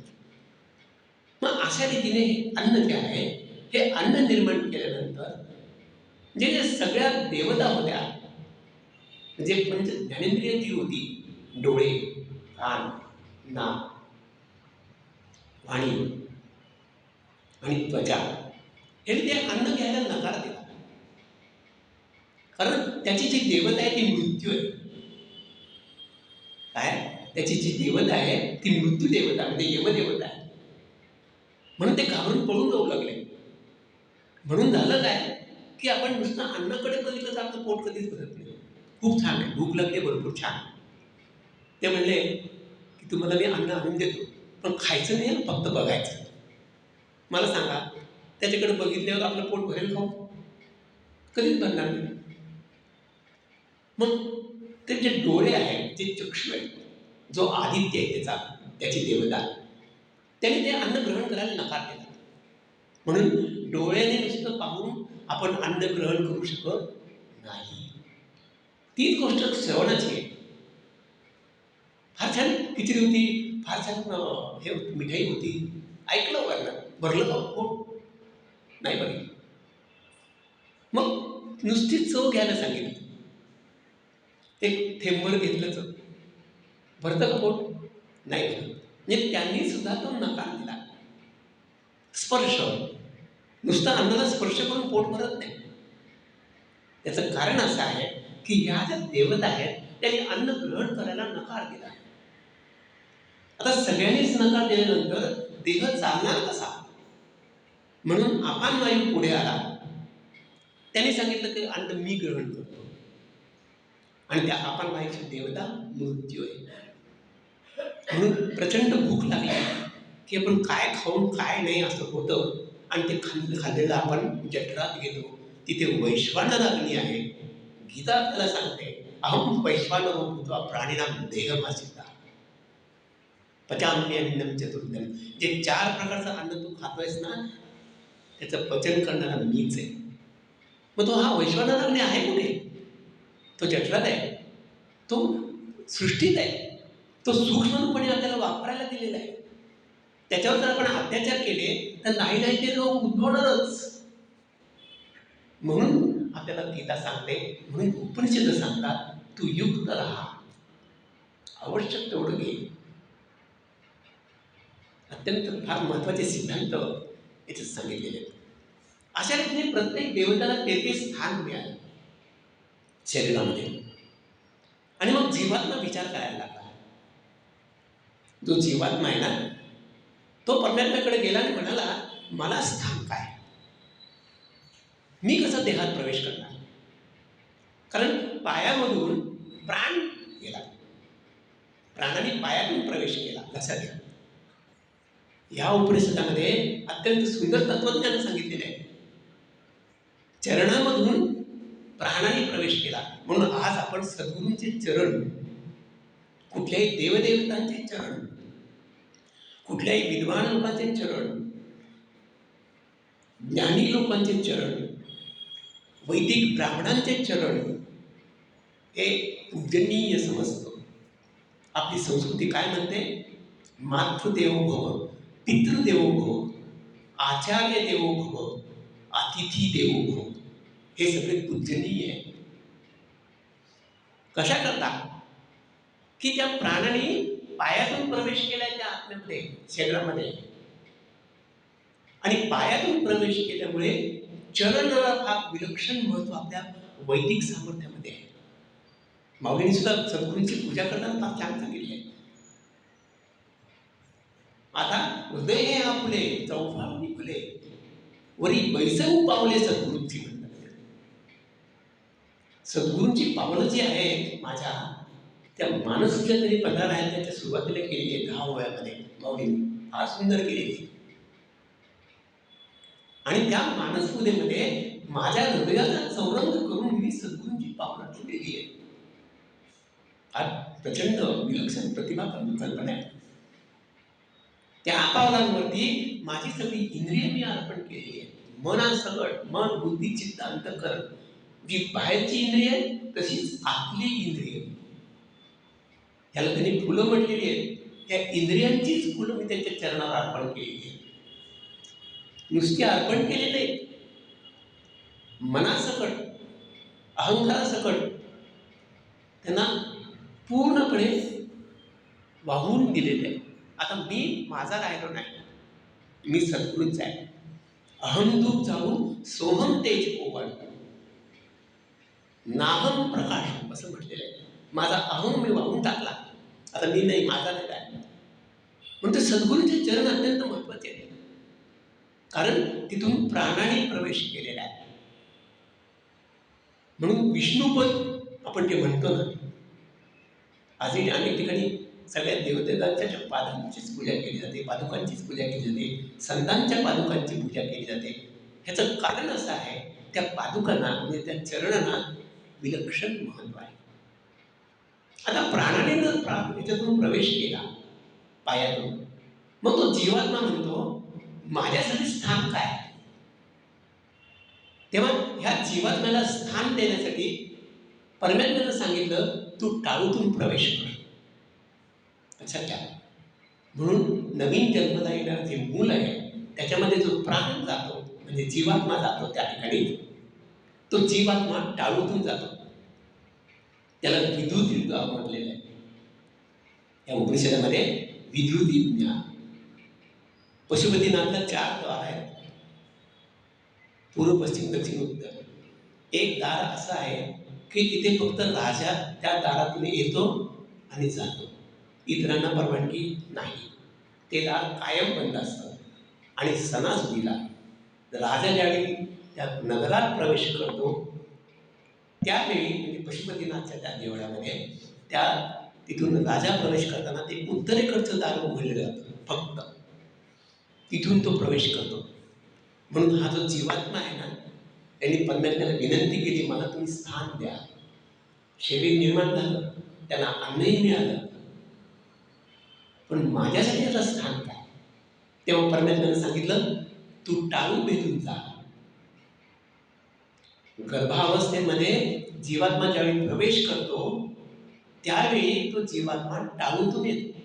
मग अशा रीतीने हे अन्न जे आहे हे अन्न निर्माण केल्यानंतर जे सगळ्या देवता होत्या जे पंच ज्ञानेंद्रिय जी होती, डोळे, कान, नाक, वाणी आणि त्वचा, हे ते अन्न घ्यायला नकार दिला. कारण त्याची जी देवता आहे ती मृत्यू आहे. काय? त्याची जी देवता आहे ती मृत्यू देवता म्हणजे यमदेवता आहे. म्हणून ते घाबरून पळून जाऊ लागले. म्हणून झालं काय की आपण नुसतं अन्नाकडे बघितलं तर आपलं पोट कधीच भरत नाही. खूप छान आहे, भूक लागली भरपूर, छान. ते म्हणले की तुम्हाला मी अन्न आणून देतो पण खायचं नाही, फक्त बघायचं. मला सांगा त्याच्याकडे बघितल्यावर आपलं पोट भरेल खाऊ? कधीच भरणार नाही. मग ते जे डोळे आहेत, जे चक्षु आहेत, जो आदित्य आहे त्याचा, त्याची देवता, त्याने ते अन्न ग्रहण करायला नकार दिला. म्हणून डोळ्याने नुसतं पाहून आपण अन्न ग्रहण करू शकत नाही. तीच गोष्ट श्रवणाची आहे. फार छान खिचडी होती, फार छान हे मिठाई होती, ऐकलं वरनं, भरलं का पोट? नाही बघितलं. मग नुसती चव घ्यायला सांगितलं. एक थेंबर घेतलं चव, भरतं का पोट? नाही भरत. म्हणजे त्यांनी सुद्धा तो नकार दिला. स्पर्श, नुसतं अन्नाला स्पर्श करून पोट भरत नाही. त्याचं कारण असं आहे की ह्या ज्या देवता आहेत त्यांनी अन्न ग्रहण करायला नकार दिला. आता सगळ्यांनीच नकार दिल्यानंतर देह चालणार कसा? म्हणून अपान वायू पुढे आला. त्यांनी सांगितलं की अन्न मी ग्रहण करतो. आणि त्या अपान वायूची देवता मृत्यू आहे. म्हणून प्रचंड भूक लागली की आपण काय खाऊन काय नाही असं होतं. आणि ते खाल्लेलं आपण जठरात घेतो. तिथे वैश्वानर अग्नी आहे. गीता आपल्याला सांगते, अहम वैश्वानरो भूत्वा प्राणिनां देहमासिता पचाम्यन्नं चतुर्दं. जे 4 प्रकारचं अन्न तू खातोयस ना, त्याचं पचन करणारा मीच आहे. मग तो हा वैश्वानर अग्नी आहे कुठे? तो जठरात आहे. तो सृष्टीत आहे. तो सूक्ष्मपणे आपल्याला वापरायला दिलेला आहे. त्याच्यावर जर आपण अत्याचार केले तर नाही ते लोक उद्भवणारच. म्हणून आपल्याला गीता सांगते, म्हणून उपनिषद सांगतात, तू युक्त राहा, आवश्यक तेवढं घे. अत्यंत फार महत्वाचे सिद्धांत याच्यात सांगितलेले आहेत. अशा रीतीने प्रत्येक देवताला ते स्थान मिळालं शरीरामध्ये. आणि मग जीवात्मा विचार करायला लागला. जो जीवात्मा आहे ना, तो परमात्म्याकडे गेला आणि म्हणाला, मला स्थान काय? मी कसं देहात प्रवेश करणार? कारण पायामधून प्राण गेला, प्राणाने पायातून प्रवेश केला घशात. या उपनिषदामध्ये अत्यंत सुंदर तत्वज्ञान सांगितलेले आहे. चरणामधून प्राणाने प्रवेश केला. म्हणून आज आपण सद्गुरूंचे चरण, कुठल्याही देवदेवतांचे चरण, कुठल्याही विद्वान लोकांचे चरण, ज्ञानी लोकांचे चरण, वैदिक ब्राह्मणांचे चरण हे पूजनीय समजतो. आपली संस्कृती काय म्हणते? मातृदेवो भव, पितृदेवो भव, आचार्य देवो भव, अतिथी देवो भव. हे सगळे पूजनीय आहे. कशा करता? की त्या प्राण्याने पायातून प्रवेश केलाय त्या आत्म्यामध्ये, शरीरामध्ये. आणि पायातून प्रवेश केल्यामुळे चरणाला भाग विलक्षण महत्व आपल्या वैदिक सामर्थ्यामध्ये आहे. माऊलींनी सुद्धा सद्गुरूंची पूजा करताना फार छान सांगितले. आता हृदय हे आपुले चौफावणी फुले, वरी बैसऊ पावले सद्गुरूंची म्हणतात. सद्गुरूंची पावलं जी आहेत माझ्या, त्या मानसपूजा तरी 15 राहायच्या सुरुवातीला केलेली आहे 10 वयामध्ये माऊलींनी, फार सुंदर केलेली. आणि त्या मानसपूजेमध्ये माझ्या हृदयाचा चौरंग करून मी सद्गुरूंची पावलं ठेवलेली आहे. फार प्रचंड विलक्षण प्रतिभा कल्पना आहे. त्या पावलांवरती माझी सगळी इंद्रिय मी अर्पण केलेली आहे. मनासकट, मन, बुद्धी, चित्त, अंतःकरण, जी बाहेरची इंद्रिय आहे तशीच आतली इंद्रिय, ह्याला त्यांनी फुलं म्हटलेली आहेत. त्या इंद्रियांचीच फुलं मी त्यांच्या चरणावर अर्पण केलेली आहे. नुसती अर्पण केलेली नाही, मनासकट, अहंकारासकट त्यांना पूर्णपणे वाहून दिलेले आहे. आता मी माझा राहिलो नाही, मी सद्गुरूंचा आहे. अहमदूत जाऊन सोहम तेज ओवाळ, नाहम प्रकाश असं म्हटलेलं आहे. माझा अहम मी वाहून टाकला, आता मी नाही, माझा नाही राहिला. म्हणून सद्गुरूंचे चरण अत्यंत महत्वाचे आहे. कारण तिथून प्राणाने प्रवेश केलेला आहे. म्हणून विष्णुपद आपण जे म्हणतो ना, आजही अनेक ठिकाणी सगळ्या देवदेवतांच्या पादकांचीच पूजा केली जाते, पादुकांचीच पूजा केली जाते, संतांच्या पादुकांची पूजा केली जाते. ह्याचं कारण असं आहे, त्या पादुकांना म्हणजे त्या चरणांना विलक्षण महत्व आहे. आता प्राणाने जर याच्यातून प्रवेश केला पायातून, मग तो जीवात्मा म्हणतो माझ्यासाठी स्थान काय? तेव्हा ह्या जीवात्म्याला स्थान देण्यासाठी परमेश्वरानं सांगितलं, तू टाळूतून प्रवेश कर. लक्षात घ्या. म्हणून नवीन जन्माला येणारं जे मूल आहे त्याच्यामध्ये जो प्राण जातो म्हणजे जीवात्मा जातो, त्या ठिकाणी तो जीवात्मा टाळूतून जातो. त्याला विद्युत म्हटलेलं आहे या उपनिषदामध्ये. विद्युत ज्ञान. पशुपतीनाथला 4 द्वार आहेत. पूर्व पश्चिम दक्षिण उत्तर. एक दार असं आहे की तिथे फक्त राजा त्या दारातून येतो आणि जातो, इतरांना परवानगी नाही. ते दार कायम बंद असतं. आणि सणासुदीला राजा ज्यावेळी त्या नगरात प्रवेश करतो त्यावेळी म्हणजे पशुपतीनाथच्या त्या देवळामध्ये त्या तिथून राजा प्रवेश करताना ते उत्तरेकडचं दार उघडलं जातं फक्त, तिथून तो प्रवेश करतो. म्हणून हा जो जीवात्मा आहे ना, त्यांनी परमेश्वराला विनंती केली, मला तुम्ही स्थान द्या. शरीर निर्माण झालं, त्यांना अन्नही मिळालं, पण माझ्यासाठी याचं स्थान काय? तेव्हा परमेश्वराने सांगितलं, तू टाळू भेटून जा. गर्भावस्थेमध्ये जीवात्मा ज्यावेळी प्रवेश करतो त्यावेळी तो जीवात्मा टाळूतून येतो.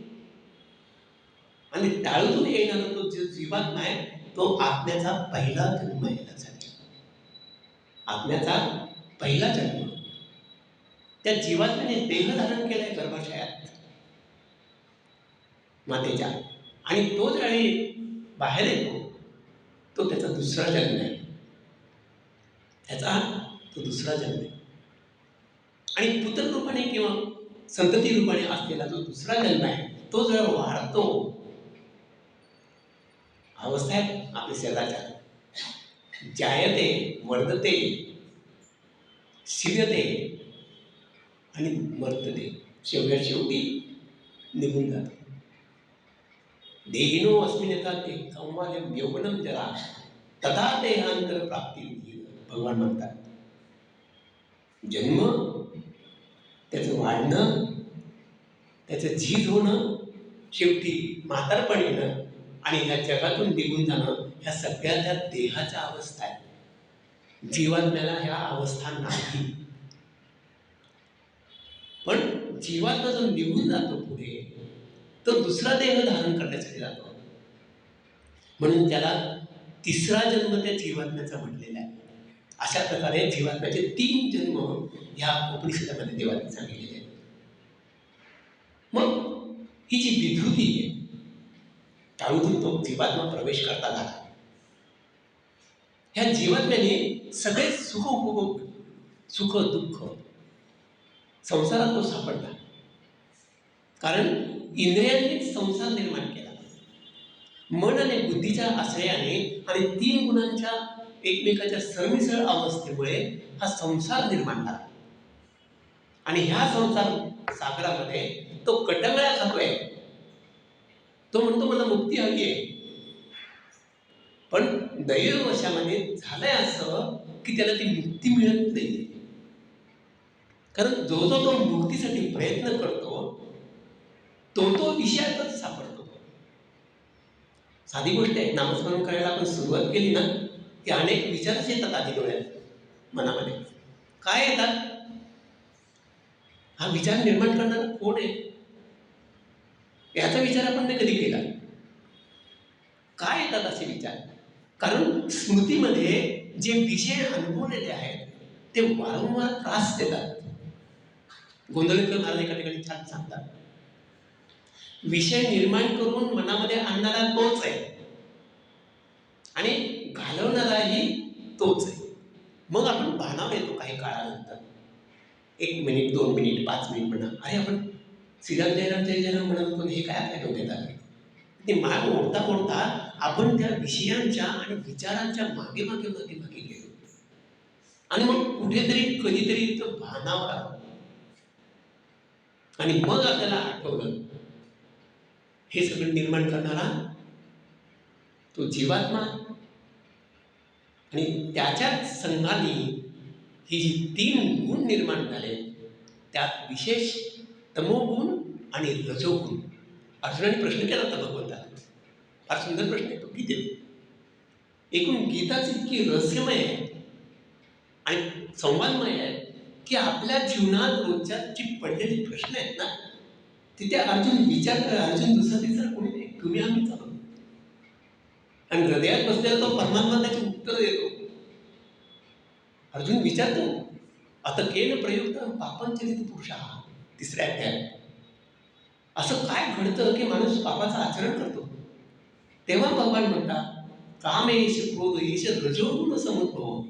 आणि टाळूतून येणारा तो जो जीवात्मा आहे तो आत्म्याचा पहिला जन्म आहे. आत्म्याचा पहिला जन्म. त्या जीवात्म्याने देह धारण केलाय गर्भाशयात मातेच्या, आणि तो ज्यावेळी बाहेर येतो तो त्याचा दुसरा जन्म आहे. त्याचा तो दुसरा जन्म आहे. आणि पुत्र रूपाने किंवा संतती रूपाने असलेला जो दुसरा जन्म आहे तो जेव्हा वाढतो, अवस्था आहे आपल्या शरीराच्या, जायते वर्धते शिर्यते आणि मर्तते, शेवटी निघून जाते. देहिनो अस्मिनता ते कौमार्यम यौवनम जरा तथा देहांतर प्राप्ती. भगवान म्हणतात, जन्म, त्याचं वाढणं, त्याचं झीज होणं, शेवटी म्हातारपण येणं आणि ह्या जगातून निघून जाणं, ह्या सगळ्या त्या देहाच्या अवस्था आहेत. जीवात्म्याला ह्या अवस्था नाही. पण जीवात्मा जो निघून जातो पुढे, तो दुसरा देह धारण करण्यासाठी जातो. म्हणून त्याला तिसरा जन्म त्या जीवात्म्याचा म्हटलेला आहे. अशा प्रकारे जीवात्म्याचे 3 जन्म ह्या उपनिषदामध्ये देवाने सांगितलेले आहेत. मग ही जी विधृती आहे, टाळूतून तो जीवात्मा प्रवेश करता झाला, ह्या जीवात्म्याने सगळे सुख उपभोग, सुख दुःख संसारात तो सापडला. कारण इंद्रियांनीच संसार निर्माण केला. मन आणि बुद्धीच्या आश्रयाने आणि 3 गुणांच्या एकमेकाच्या सरमिसळ अवस्थेमुळे हा संसार निर्माण झाला. आणि ह्या संसार सागरामध्ये तो कटकळ्या खातोय. तो म्हणतो मला मुक्ती हवी आहे, पण दैववशामध्ये झालंय असं की त्याला ती मुक्ती मिळत नाही. कारण जो जो तो मुक्तीसाठी प्रयत्न करतो तो विषयातच सापडतो. साधी गोष्ट आहे, नामस्मरण करायला आपण सुरुवात केली ना की अनेक विचारच येतात आधी डोळ्यात मनामध्ये. काय येतात? हा विचार निर्माण करणारा कोण आहे याचा विचार आपण नाही कधी केला. काय येतात असे विचार? कारण स्मृतीमध्ये जे विषय अनुभवलेले आहेत ते वारंवार त्रास देतात. गोंधळकर महाराज एका ठिकाणी छान सांगतात, विषय निर्माण करून मनामध्ये आणणारा तोच आहे आणि घालवणाराही तोच आहे. मग आपण भानावर येतो काही काळानंतर, 1 मिनिट 2 मिनिट 5 मिनिट म्हणा, अरे आपण श्रीराम जयराम जय जयराम म्हणत होतो, हे काय आपल्या डोक्यात आले. ते माग ओढता ओढता आपण त्या विषयांच्या आणि विचारांच्या मागे मागे मागे मागे गेलो आणि मग कुठेतरी कधीतरी तो भानावर आलो आणि मग आपल्याला आठवलं हे सगळं निर्माण करणारा तो जीवात्मा आणि त्याच्याच संघाने ही जी 3 गुण निर्माण झाले, त्यात विशेष तमोगुण आणि रजोगुण. अर्जुनाने प्रश्न केला होता भगवंताला, फार सुंदर प्रश्न आहे तो गीतेत. एकूण गीताच इतकी रहस्यमय आहे आणि संवादमय आहे की आपल्या जीवनात रोजच्या जी पडलेली प्रश्न आहेत ना, तिथे अर्जुन विचारतो. अर्जुन दुसरा तिसरा कोणी नाही, तुम्ही आम्ही चालू. आणि हृदयात बसलेला तो परमात्मा त्याची उत्तर देतो. अर्जुन विचारतो, आता केन प्रयुक्त पापंचरित पुरुषा, 3ऱ्या अध्यायात. असं काय घडतं की माणूस पापाचं आचरण करतो? तेव्हा भगवान म्हणतात काम येश क्रोध येश रजोगुण समुद्भव.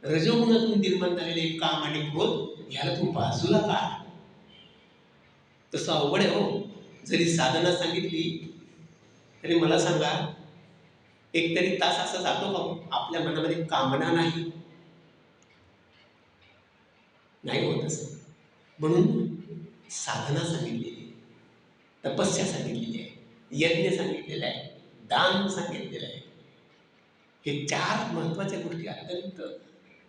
रजोगुणातून निर्माण झालेले काम आणि क्रोध याला तू बाजूला काढ. तसं अवघड आहे हो. जरी साधना सांगितली तरी मला सांगा, एक तरी तास असा जातो का आपल्या मनामध्ये कामना नाही? नाही होत असं. म्हणून साधना सांगितलेली आहे, तपस्या सांगितलेली आहे, यज्ञ सांगितलेला आहे, दान सांगितलेलं आहे. हे 4 महत्वाच्या गोष्टी अत्यंत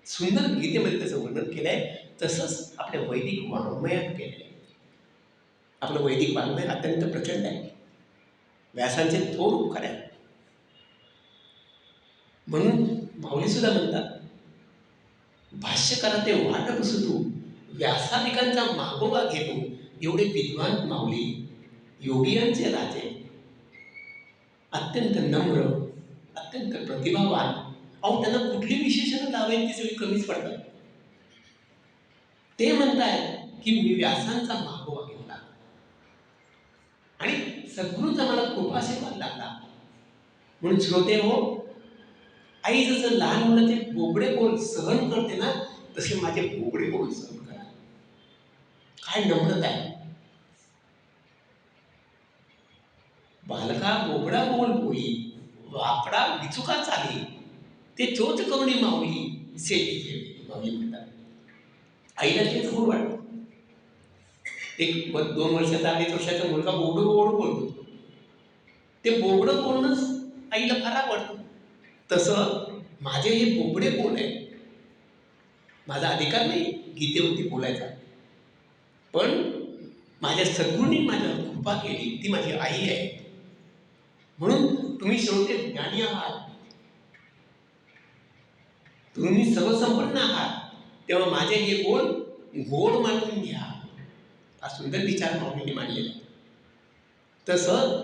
सुंदर गीतेमध्ये त्याचं वर्णन केलं आहे. तसंच आपल्या वैदिक वाङ्मयात केलेलं आहे. आपलं वैदिक वाङ्मय अत्यंत प्रचंड आहे. व्यासांचे थोर उपकार आहे. म्हणून माऊली सुद्धा म्हणतात, भाष्यकारा ते वाटप सुतू व्यासादिकांचा मागोवा घेतो. एवढे विद्वान माऊली, योगियांचे राजे, अत्यंत नम्र, अत्यंत प्रतिभावान. अहो, त्यांना कुठली विशेषणं लावायची ती सगळी कमीच पडतात. ते म्हणतायत की मी व्यासांचा मागोवा घेतला आणि सद्गुरूंचा मला खूप आशीर्वाद लागला. म्हणून श्रोते हो, आई जसं लहान मुलाचे बोबडे बोल सहन करते ना, तसे माझे बोबडे बोल सहन करा. काय नम्रता आहे. बालका बोबडा बोल बोली, वाकडा विचुका चाली, ते चोच करुणी माऊली सेवी केली. माऊली म्हणतात, आईला तेच गोड वाटतं. एक 2 वर्षाचा 2.5 वर्षाचा मुलगा बोबडं बोबडं बोलतो. ते बोबडं बोलणंच आईला फार आवडतं. तसं माझे हे बोबडे बोल आहे. माझा अधिकार नाही गीतेवरती बोलायचा, पण माझ्या सद्गुरूंनी माझ्यावर कृपा केली, ती माझी आई आहे. म्हणून तुम्ही श्रोते ज्ञानी आहात, तुम्ही सर्वसंपन्न आहात, तेव्हा माझे हे बोल गोड मानून घ्या. हा सुंदर विचार माऊलींनी मांडलेला आहे. तसं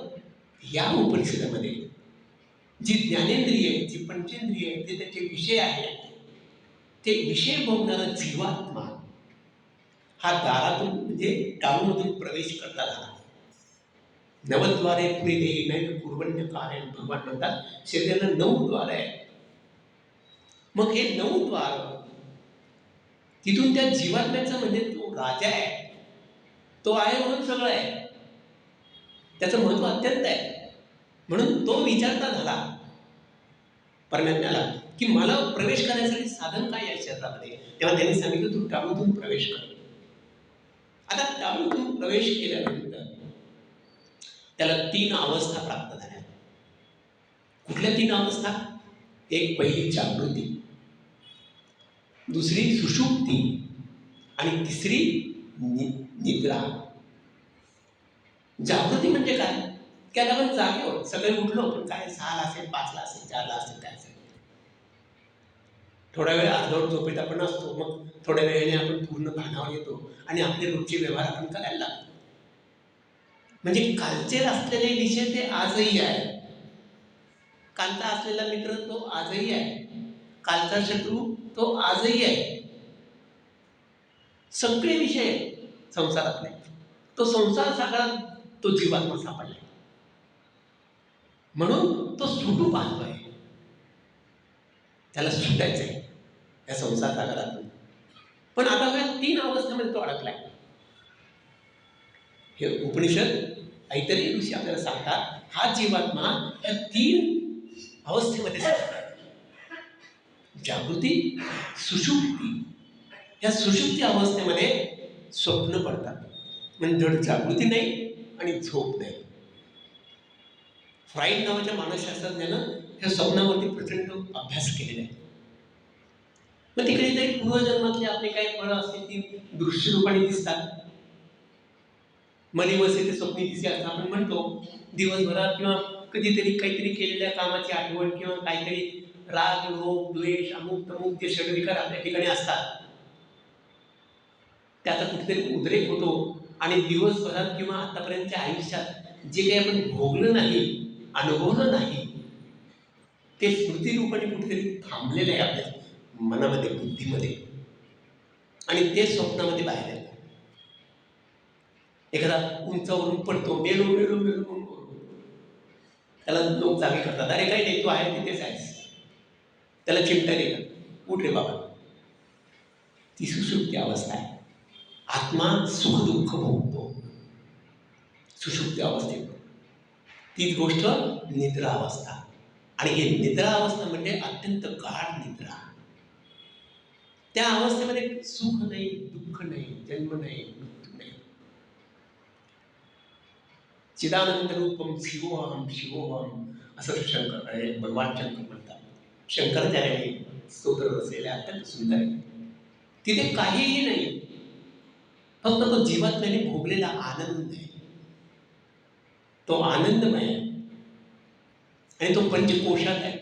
या उपनिषदामध्ये जी ज्ञानेंद्रिय, जी पंचेंद्रिय, जे त्याचे विषय आहेत, ते विषय भोगणारा जीवात्मा हा दारातून म्हणजे टाळूमधून प्रवेश करता झाला. नवद्वारे पुढे देही नाही कुर्वण्य कार्य. भगवान म्हणतात, शरीराला 9 द्वार आहे. मग हे 9 द्वार, तिथून त्या जीवात्म्याचा म्हणजे तो राजा आहे, तो आहे म्हणून सगळं आहे, त्याचं महत्व अत्यंत आहे. म्हणून तो विचारता झाला परमात्म्याला की मला प्रवेश करण्यासाठी साधन काय आहे शरीरामध्ये. तेव्हा त्यांनी सांगितलं, तू टाळूतून प्रवेश कर. आता टाळूतून प्रवेश केल्यानंतर त्याला 3 अवस्था प्राप्त झाल्या. कुठल्या 3 अवस्था? एक पहिली जागृती, दुसरी सुषुप्ती आणि तिसरी निद्रा. जागृती म्हणजे काय? की आता आपण जागे आहोत, सगळे उठलो, पण काय 6ला असेल, 5ला असेल, 4ला असेल, काय असेल. थोडा वेळ अर्धवट झोपेत आपण असतो, मग थोड्या वेळाने आपण पूर्ण भानावर येतो आणि आपले रोजचे व्यवहार आपण करायला लागतो. म्हणजे कालचे असलेले विषय ते आजही आहे. कालचा असलेला मित्र तो आजही आहे, कालचा शत्रू तो आजही आहे. सगळे विषय संसारातले, तो संसार सागरात तो जीवात्मा सापडला. म्हणून तो सुटू पाहतोय, त्याला सुटायचंय या संसार सागरातून. पण आता या 3 अवस्थेमध्ये तो अडकलाय. हे उपनिषद ऐतरेय ऋषी आपल्याला सांगतात, हा जीवात्मा या 3 अवस्थेमध्ये जागृती, सुषुप्ती. या सुषुप्ती अवस्थेमध्ये स्वप्न पडतात. म्हणजे धड जागृती नाही आणि झोप नाही. फ्राईड नावाच्या मानसशास्त्रज्ञानं ह्या स्वप्नावरती प्रचंड अभ्यास केलेला आहे. मग तिकडे काही पूर्वजन्मातली आपली काही फळं असतील ती दृश्य रूपाने दिसतात. मनी वसे ते स्वप्नी दिसे असं आपण म्हणतो. दिवसभरात किंवा कधीतरी काहीतरी केलेल्या कामाची आठवण किंवा काहीतरी राग, लोभ, द्वेष, अमुक तमुक जे षडविकार आपल्या ठिकाणी असतात, त्याचा कुठेतरी उद्रेक होतो आणि दिवसभरात किंवा आतापर्यंतच्या आयुष्यात जे काही आपण भोगलं नाही, अनुभवलं नाही, ते स्मृतीरूपाने कुठेतरी थांबलेलं आहे आपल्या मनामध्ये, बुद्धीमध्ये, आणि ते स्वप्नामध्ये बाहेर येतं. एखादा उंचावरून पडतो, मेलो मेलो मेलो, त्याला लोक जागे करतात, अरे काही नाही, तू आहे तिथेच आहेस. त्याला चिमटा देतात, उठ रे बाबा. ती सुषुप्ती अवस्था आहे. आत्मा सुख दुःख भोगतो सुषुप्ती अवस्थेत. तीच गोष्ट निद्रा अवस्था. आणि ही निद्रा अवस्था म्हणजे अत्यंत गाढ निद्रा. त्या अवस्थेमध्ये सुख नाही, दुःख नाही, जन्म नाही, मृत्यू नाही. चिदानंद रूपम शिवोहम शिवोहम असं भगवान शंकर म्हणतात. शंकराचार्यांनी स्तोत्र रचलेले अत्यंत सुंदर आहे. तिथे काहीही नाही, फक्त तो जीवात्म्याने भोगलेला आनंद आहे. तो आनंदमय आहे आणि तो पंचकोशात आहे.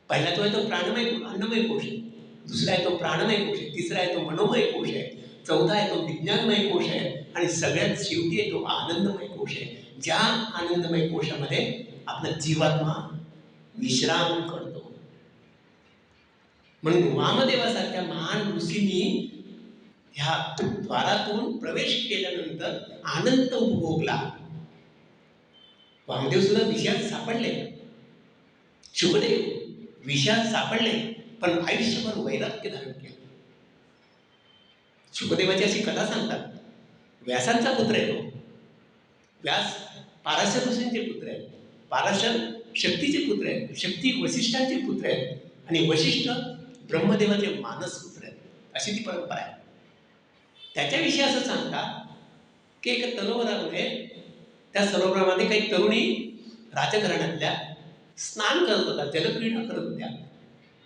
पहिला तो आहे तो प्राणमय अन्नमय कोश आहे, दुसरा आहे तो प्राणमय कोश आहे, तिसरा आहे तो मनोमय कोश आहे, चौथा आहे तो विज्ञानमय कोश आहे आणि सगळ्यात शेवटी आहे तो आनंदमय कोश आहे. ज्या आनंदमय कोशामध्ये आपला जीवात्मा विश्राम करतो. म्हणून वामदेवासारख्या महान ऋषींनी ह्या द्वारातून प्रवेश केल्यानंतर आनंद उपभोगला. वामदेव सुद्धा विषयात सापडले, शुकदेव विषयात सापडले, पण आयुष्यभर वैराग्य धारण केलं. शुकदेवाची अशी कथा सांगतात, व्यासांचा पुत्र आहे तो. व्यास पाराशर ऋषींचे पुत्र आहेत, पाराशर शक्तीचे पुत्र आहेत, शक्ती वशिष्ठांचे पुत्र आहेत आणि वशिष्ठ ब्रह्मदेवाचे मानस पुत्र आहेत. अशी ती परंपरा आहे. त्याच्याविषयी असं सांगतात की एका सरोवरामध्ये, त्या सरोवरामध्ये काही तरुणी राजघराण्यातल्या स्नान करत होत्या, जलक्रीडा करत होत्या.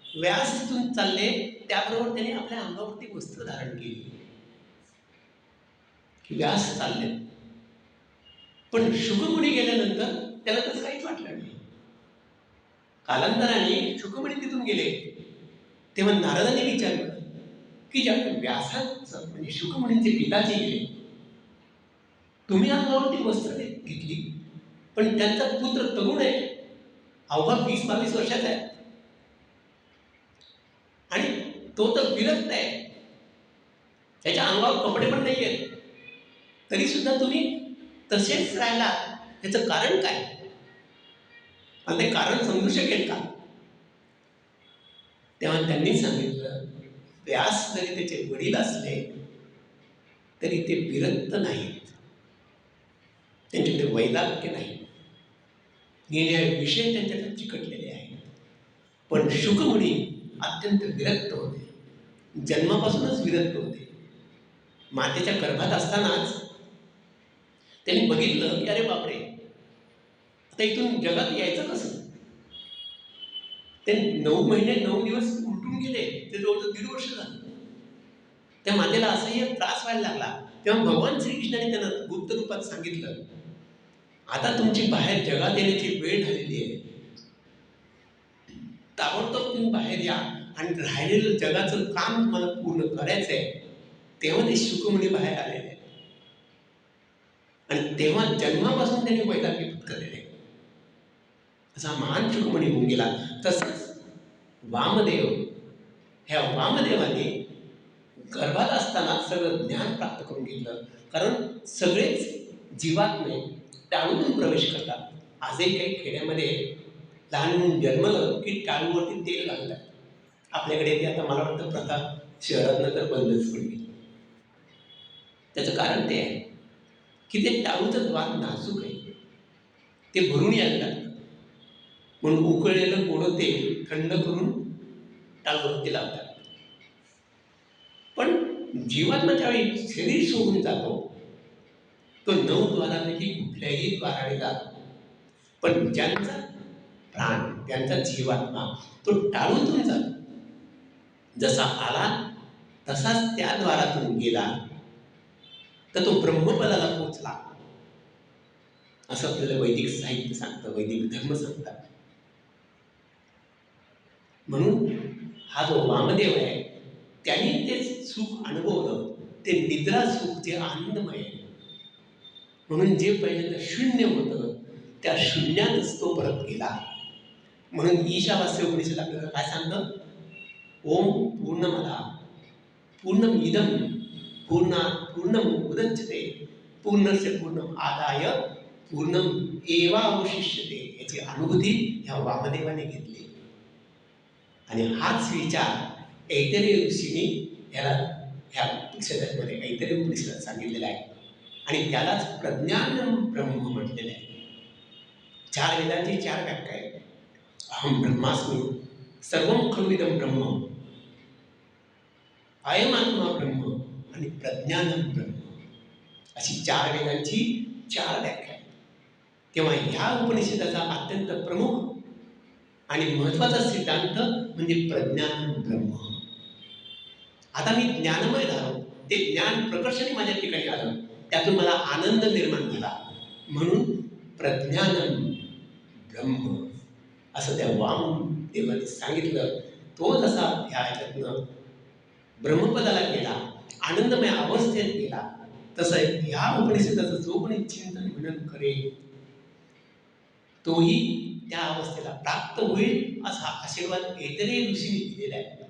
व्यास तिथून चालले, त्याबरोबर त्याने आपल्या अंगावरती वस्त्र धारण केली. व्यास चालले, पण शुकमुनी गेल्यानंतर त्याला तसं काहीच वाटलं नाही. कालांतराने शुकमुनी तिथून गेले, तेव्हा नारदाने विचारलं की ज्या व्यासाचं म्हणजे शुकमुनींचे पिताजी गेले, तुम्ही अंगावरती वस्त्र घेतली, पण त्यांचा पुत्र तरुण आहे, अवघा 20-22 वर्षाचा आहे आणि तो तर विरक्त आहे, त्याच्या अंगावर कपडे पण नाही आहेत, तरी सुद्धा तुम्ही तसेच राहिला, त्याचं कारण काय? आणि ते कारण समजू शकेल का? तेव्हा त्यांनी सांगितलं, व्यास जरी त्याचे वडील असले तरी ते विरक्त नाहीत, त्यांच्याकडे वैराग्य नाही, विषय त्यांच्याकडे चिकटलेले आहेत. पण शुकमुनी अत्यंत विरक्त होते, जन्मापासूनच विरक्त होते. मातेच्या गर्भात असतानाच त्यांनी बघितलं की अरे बापरे, आता इथून जगात यायचं कसं? ते 9 महिने 9 दिवस उलटून गेले, ते जवळजवळ 1.5 वर्ष झालं. त्या मातेला असह्य त्रास व्हायला लागला. तेव्हा भगवान श्रीकृष्णाने त्यांना गुप्त रूपात सांगितलं, आता तुमची बाहेर जगात येण्याची वेळ झालेली आहे, ताबडतोब तुम्ही बाहेर या आणि राहिलेलं जगाचं काम तुम्हाला पूर्ण करायचं आहे. तेव्हा ते शुकमुनी बाहेर आलेले आहेत आणि तेव्हा जन्मापासून त्यांनी वैराग्य पत्करलेले. असा महान शुकमुनी होऊन गेला. तसंच वामदेव, ह्या वामदेवाने गर्भात असताना सगळं ज्ञान प्राप्त करून घेतलं. कारण सगळेच जीवात्मे टाळूतून प्रवेश करतात. आजही काही खेड्यामध्ये लहान मुलं जन्मलं की टाळूवरती तेल घालतात. आपल्याकडे ते आता मला वाटतं प्रथा शहरातनं तर बंदच पडली. त्याचं कारण ते आहे की ते टाळूचं द्वार नाजूक आहे, ते भरून यायला लागतं. म्हणून उकळलेलं गोडं तेल थंड करून टाळूवरती लावतात. पण जीवात्मा ज्यावेळी शरीर सोडून जातो, तो 9 द्वारांपैकी कुठल्याही द्वाराने जातो. पण ज्यांचा प्राण, त्यांचा जीवात्मा तो टाळूतून जातो. जसा आला तसाच त्या द्वारातून गेला तर तो ब्रह्मपदाला पोचला, असं आपल्याला वैदिक साहित्य सांगतं, वैदिक धर्म सांगतात. म्हणून हा जो वामदेव आहे, त्याने ते सुख अनुभवलं, ते निद्रा सुख जे आनंदमय आहे. म्हणून जे पहिल्यांदा शून्य होतं, त्या शून्यातच तो परत गेला. म्हणून ईशावास्य उपनिषद आपल्याला काय सांगतं? ओम पूर्णमदा पूर्णमिदं पूर्णात् पूर्णमुदच्यते पूर्णस्य पूर्णम् आदाय पूर्णम एवावशिष्यते याची अनुभूती ह्या वामदेवाने घेतली. आणि हाच विचार ऐतरेय ऋषीने ह्याला ह्या उपनिषदामध्ये ऐतरेय उपनिषदात सांगितलेला आहे. आणि त्यालाच प्रज्ञानम ब्रह्म म्हटलेलं आहे. 4 वेदांची 4 व्याख्या आहेत. अहम ब्रह्मास्मी, सर्वं खलुइदं ब्रह्म, अयमात्मा ब्रह्म आणि प्रज्ञानम ब्रह्म, अशी 4 वेदांची 4 व्याख्या आहेत. तेव्हा ह्या उपनिषदाचा अत्यंत प्रमुख आणि महत्वाचा सिद्धांत म्हणजे प्रज्ञानम ब्रह्म. आता मी ज्ञानमय झालो, ते ज्ञान प्रकर्षाने माझ्या ठिकाणी आलं, त्यातून मला आनंद निर्माण झाला, म्हणून प्रज्ञानम ब्रह्म असं त्या वामदेवाने सांगितलं. तो जसा ह्या ह्याच्यातनं ब्रह्मपदाला गेला, आनंदमय अवस्थेत गेला, तसं ह्या उपनिषदाचं जो कोणी चिंतन मनन करेल तोही त्या अवस्थेला प्राप्त होईल, असा आशीर्वाद ऐतरेय ऋषींनी दिलेला आहे.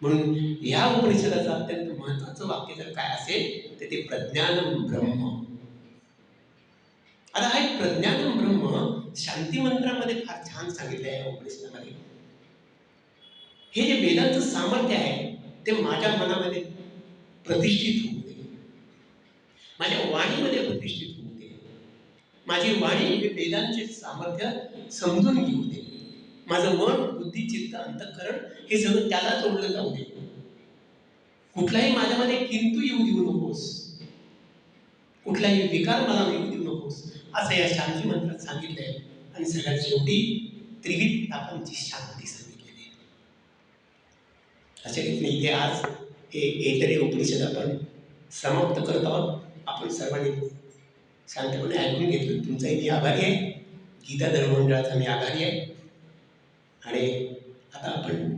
म्हणून ह्या उपनिषदाचं अत्यंत महत्वाचं वाक्य जर काय असेल तर ते प्रज्ञानम ब्रह्म. आता हा प्रज्ञानम ब्रह्म शांती मंत्रामध्ये फार छान सांगितलं आहे. या उपनिषदामध्ये हे जे वेदांचं सामर्थ्य आहे ते माझ्या मनामध्ये प्रतिष्ठित होऊ दे, माझ्या वाणीमध्ये प्रतिष्ठित होऊ दे, माझी वाणी हे वेदांचे सामर्थ्य समजून घेऊ दे, माझं मन, बुद्धी, चित्त, अंतःकरण हे सगळं त्याला जोडलं जाऊ दे. कुठलाही माझ्यामध्ये किंतु येऊ देऊ नकोस, कुठलाही विकार मला येऊ देऊ नकोस, असं या शांती मंत्रात सांगितलंय. आणि सगळ्यात शेवटी त्रिविध तापांची शांती सांगितलेली आहे. अशा रीतीने इथे आज हे ऐतरेय उपनिषद आपण समाप्त करत आहोत. आपण सर्वांनी शांतपणे ऐकून घेतलं, तुमचाही मी आभारी आहे, गीता धर्ममंडळाचा मी आभारी आहे. आणि आता आपण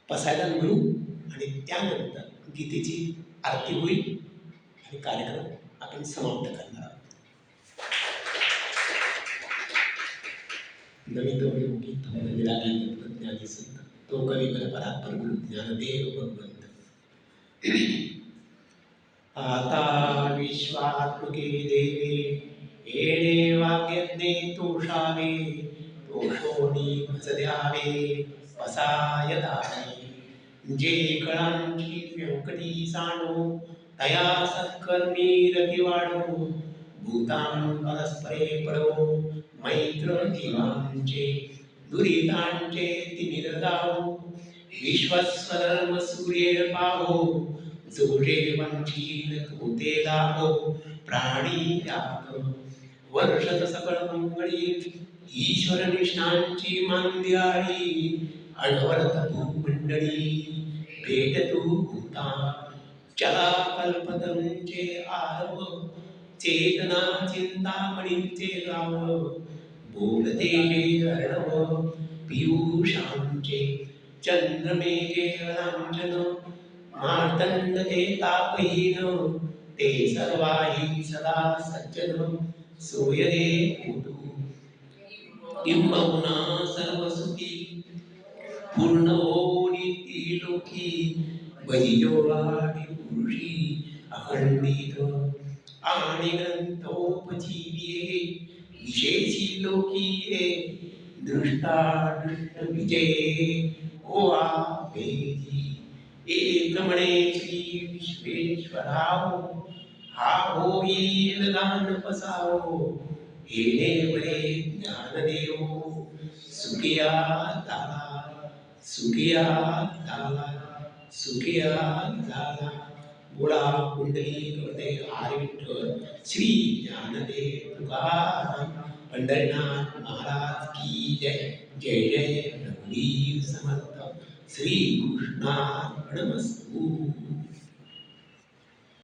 पसायदान म्हणू आणि त्यानंतर गीतेची आरती होईल आणि कार्यक्रम आपण समाप्त करणार आहोत. नमितो योगी तम विरागी प्रज्ञानी संत, तो कवी बल परात्पर गुरु ज्ञानदेव भगवंत. आता विश्वात्मके देवे येणे वाक्यज्ञे तोषावे, तोषोनी भज द्यावे पसाय दावी. जे कळांची व्यंकटी सांडो, तया सत्कर्मी रती वाढो. भूतां परस्परे पडो, मैत्र जीवांचे दुरितांचे तिमिरगावो. विश्वस्वधर्म सूर्य पाहो, जोडे वंचील तोते लाभो. प्राणी त्याग वर्षत सकळ मंगळी, ईश्वर निष्ठांची मांदियाळी. अडवरत भूमंडळी भेट तू भूता, चला कल्पतरूंचे आरव. चेतना चिंतामणींचे गाव, बोलते जे अर्णव. पियुषांचे चंद्रमेघे लांछन, मार्तंड ते तापहीन. ते सर्वाही सदा सज्जन, सोयरे होतु किंबहुना सर्वसुखी. पूर्ण होनी ती लोकी, बहिजोवाडी पुरुषी अखंडित. आणि ग्रंथोपजीविये विशेषी लोकी ये. दृष्टादृष्ट विजये ओवा वेदी. एक म्हणे श्री विश्वेश्वराव, हा होई दान पसावो. हेने बरे ज्ञानदेव, सुखिया झाला, सुखिया झाला, सुखिया झाला. बोला कुंडली हृदय हरी विठ्ठल. श्री ज्ञानदेव तुकाराम पंढरीनाथ महाराज की जय. जय जय रघुवीर समर्थ. श्री कृष्णार्पणमस्तु.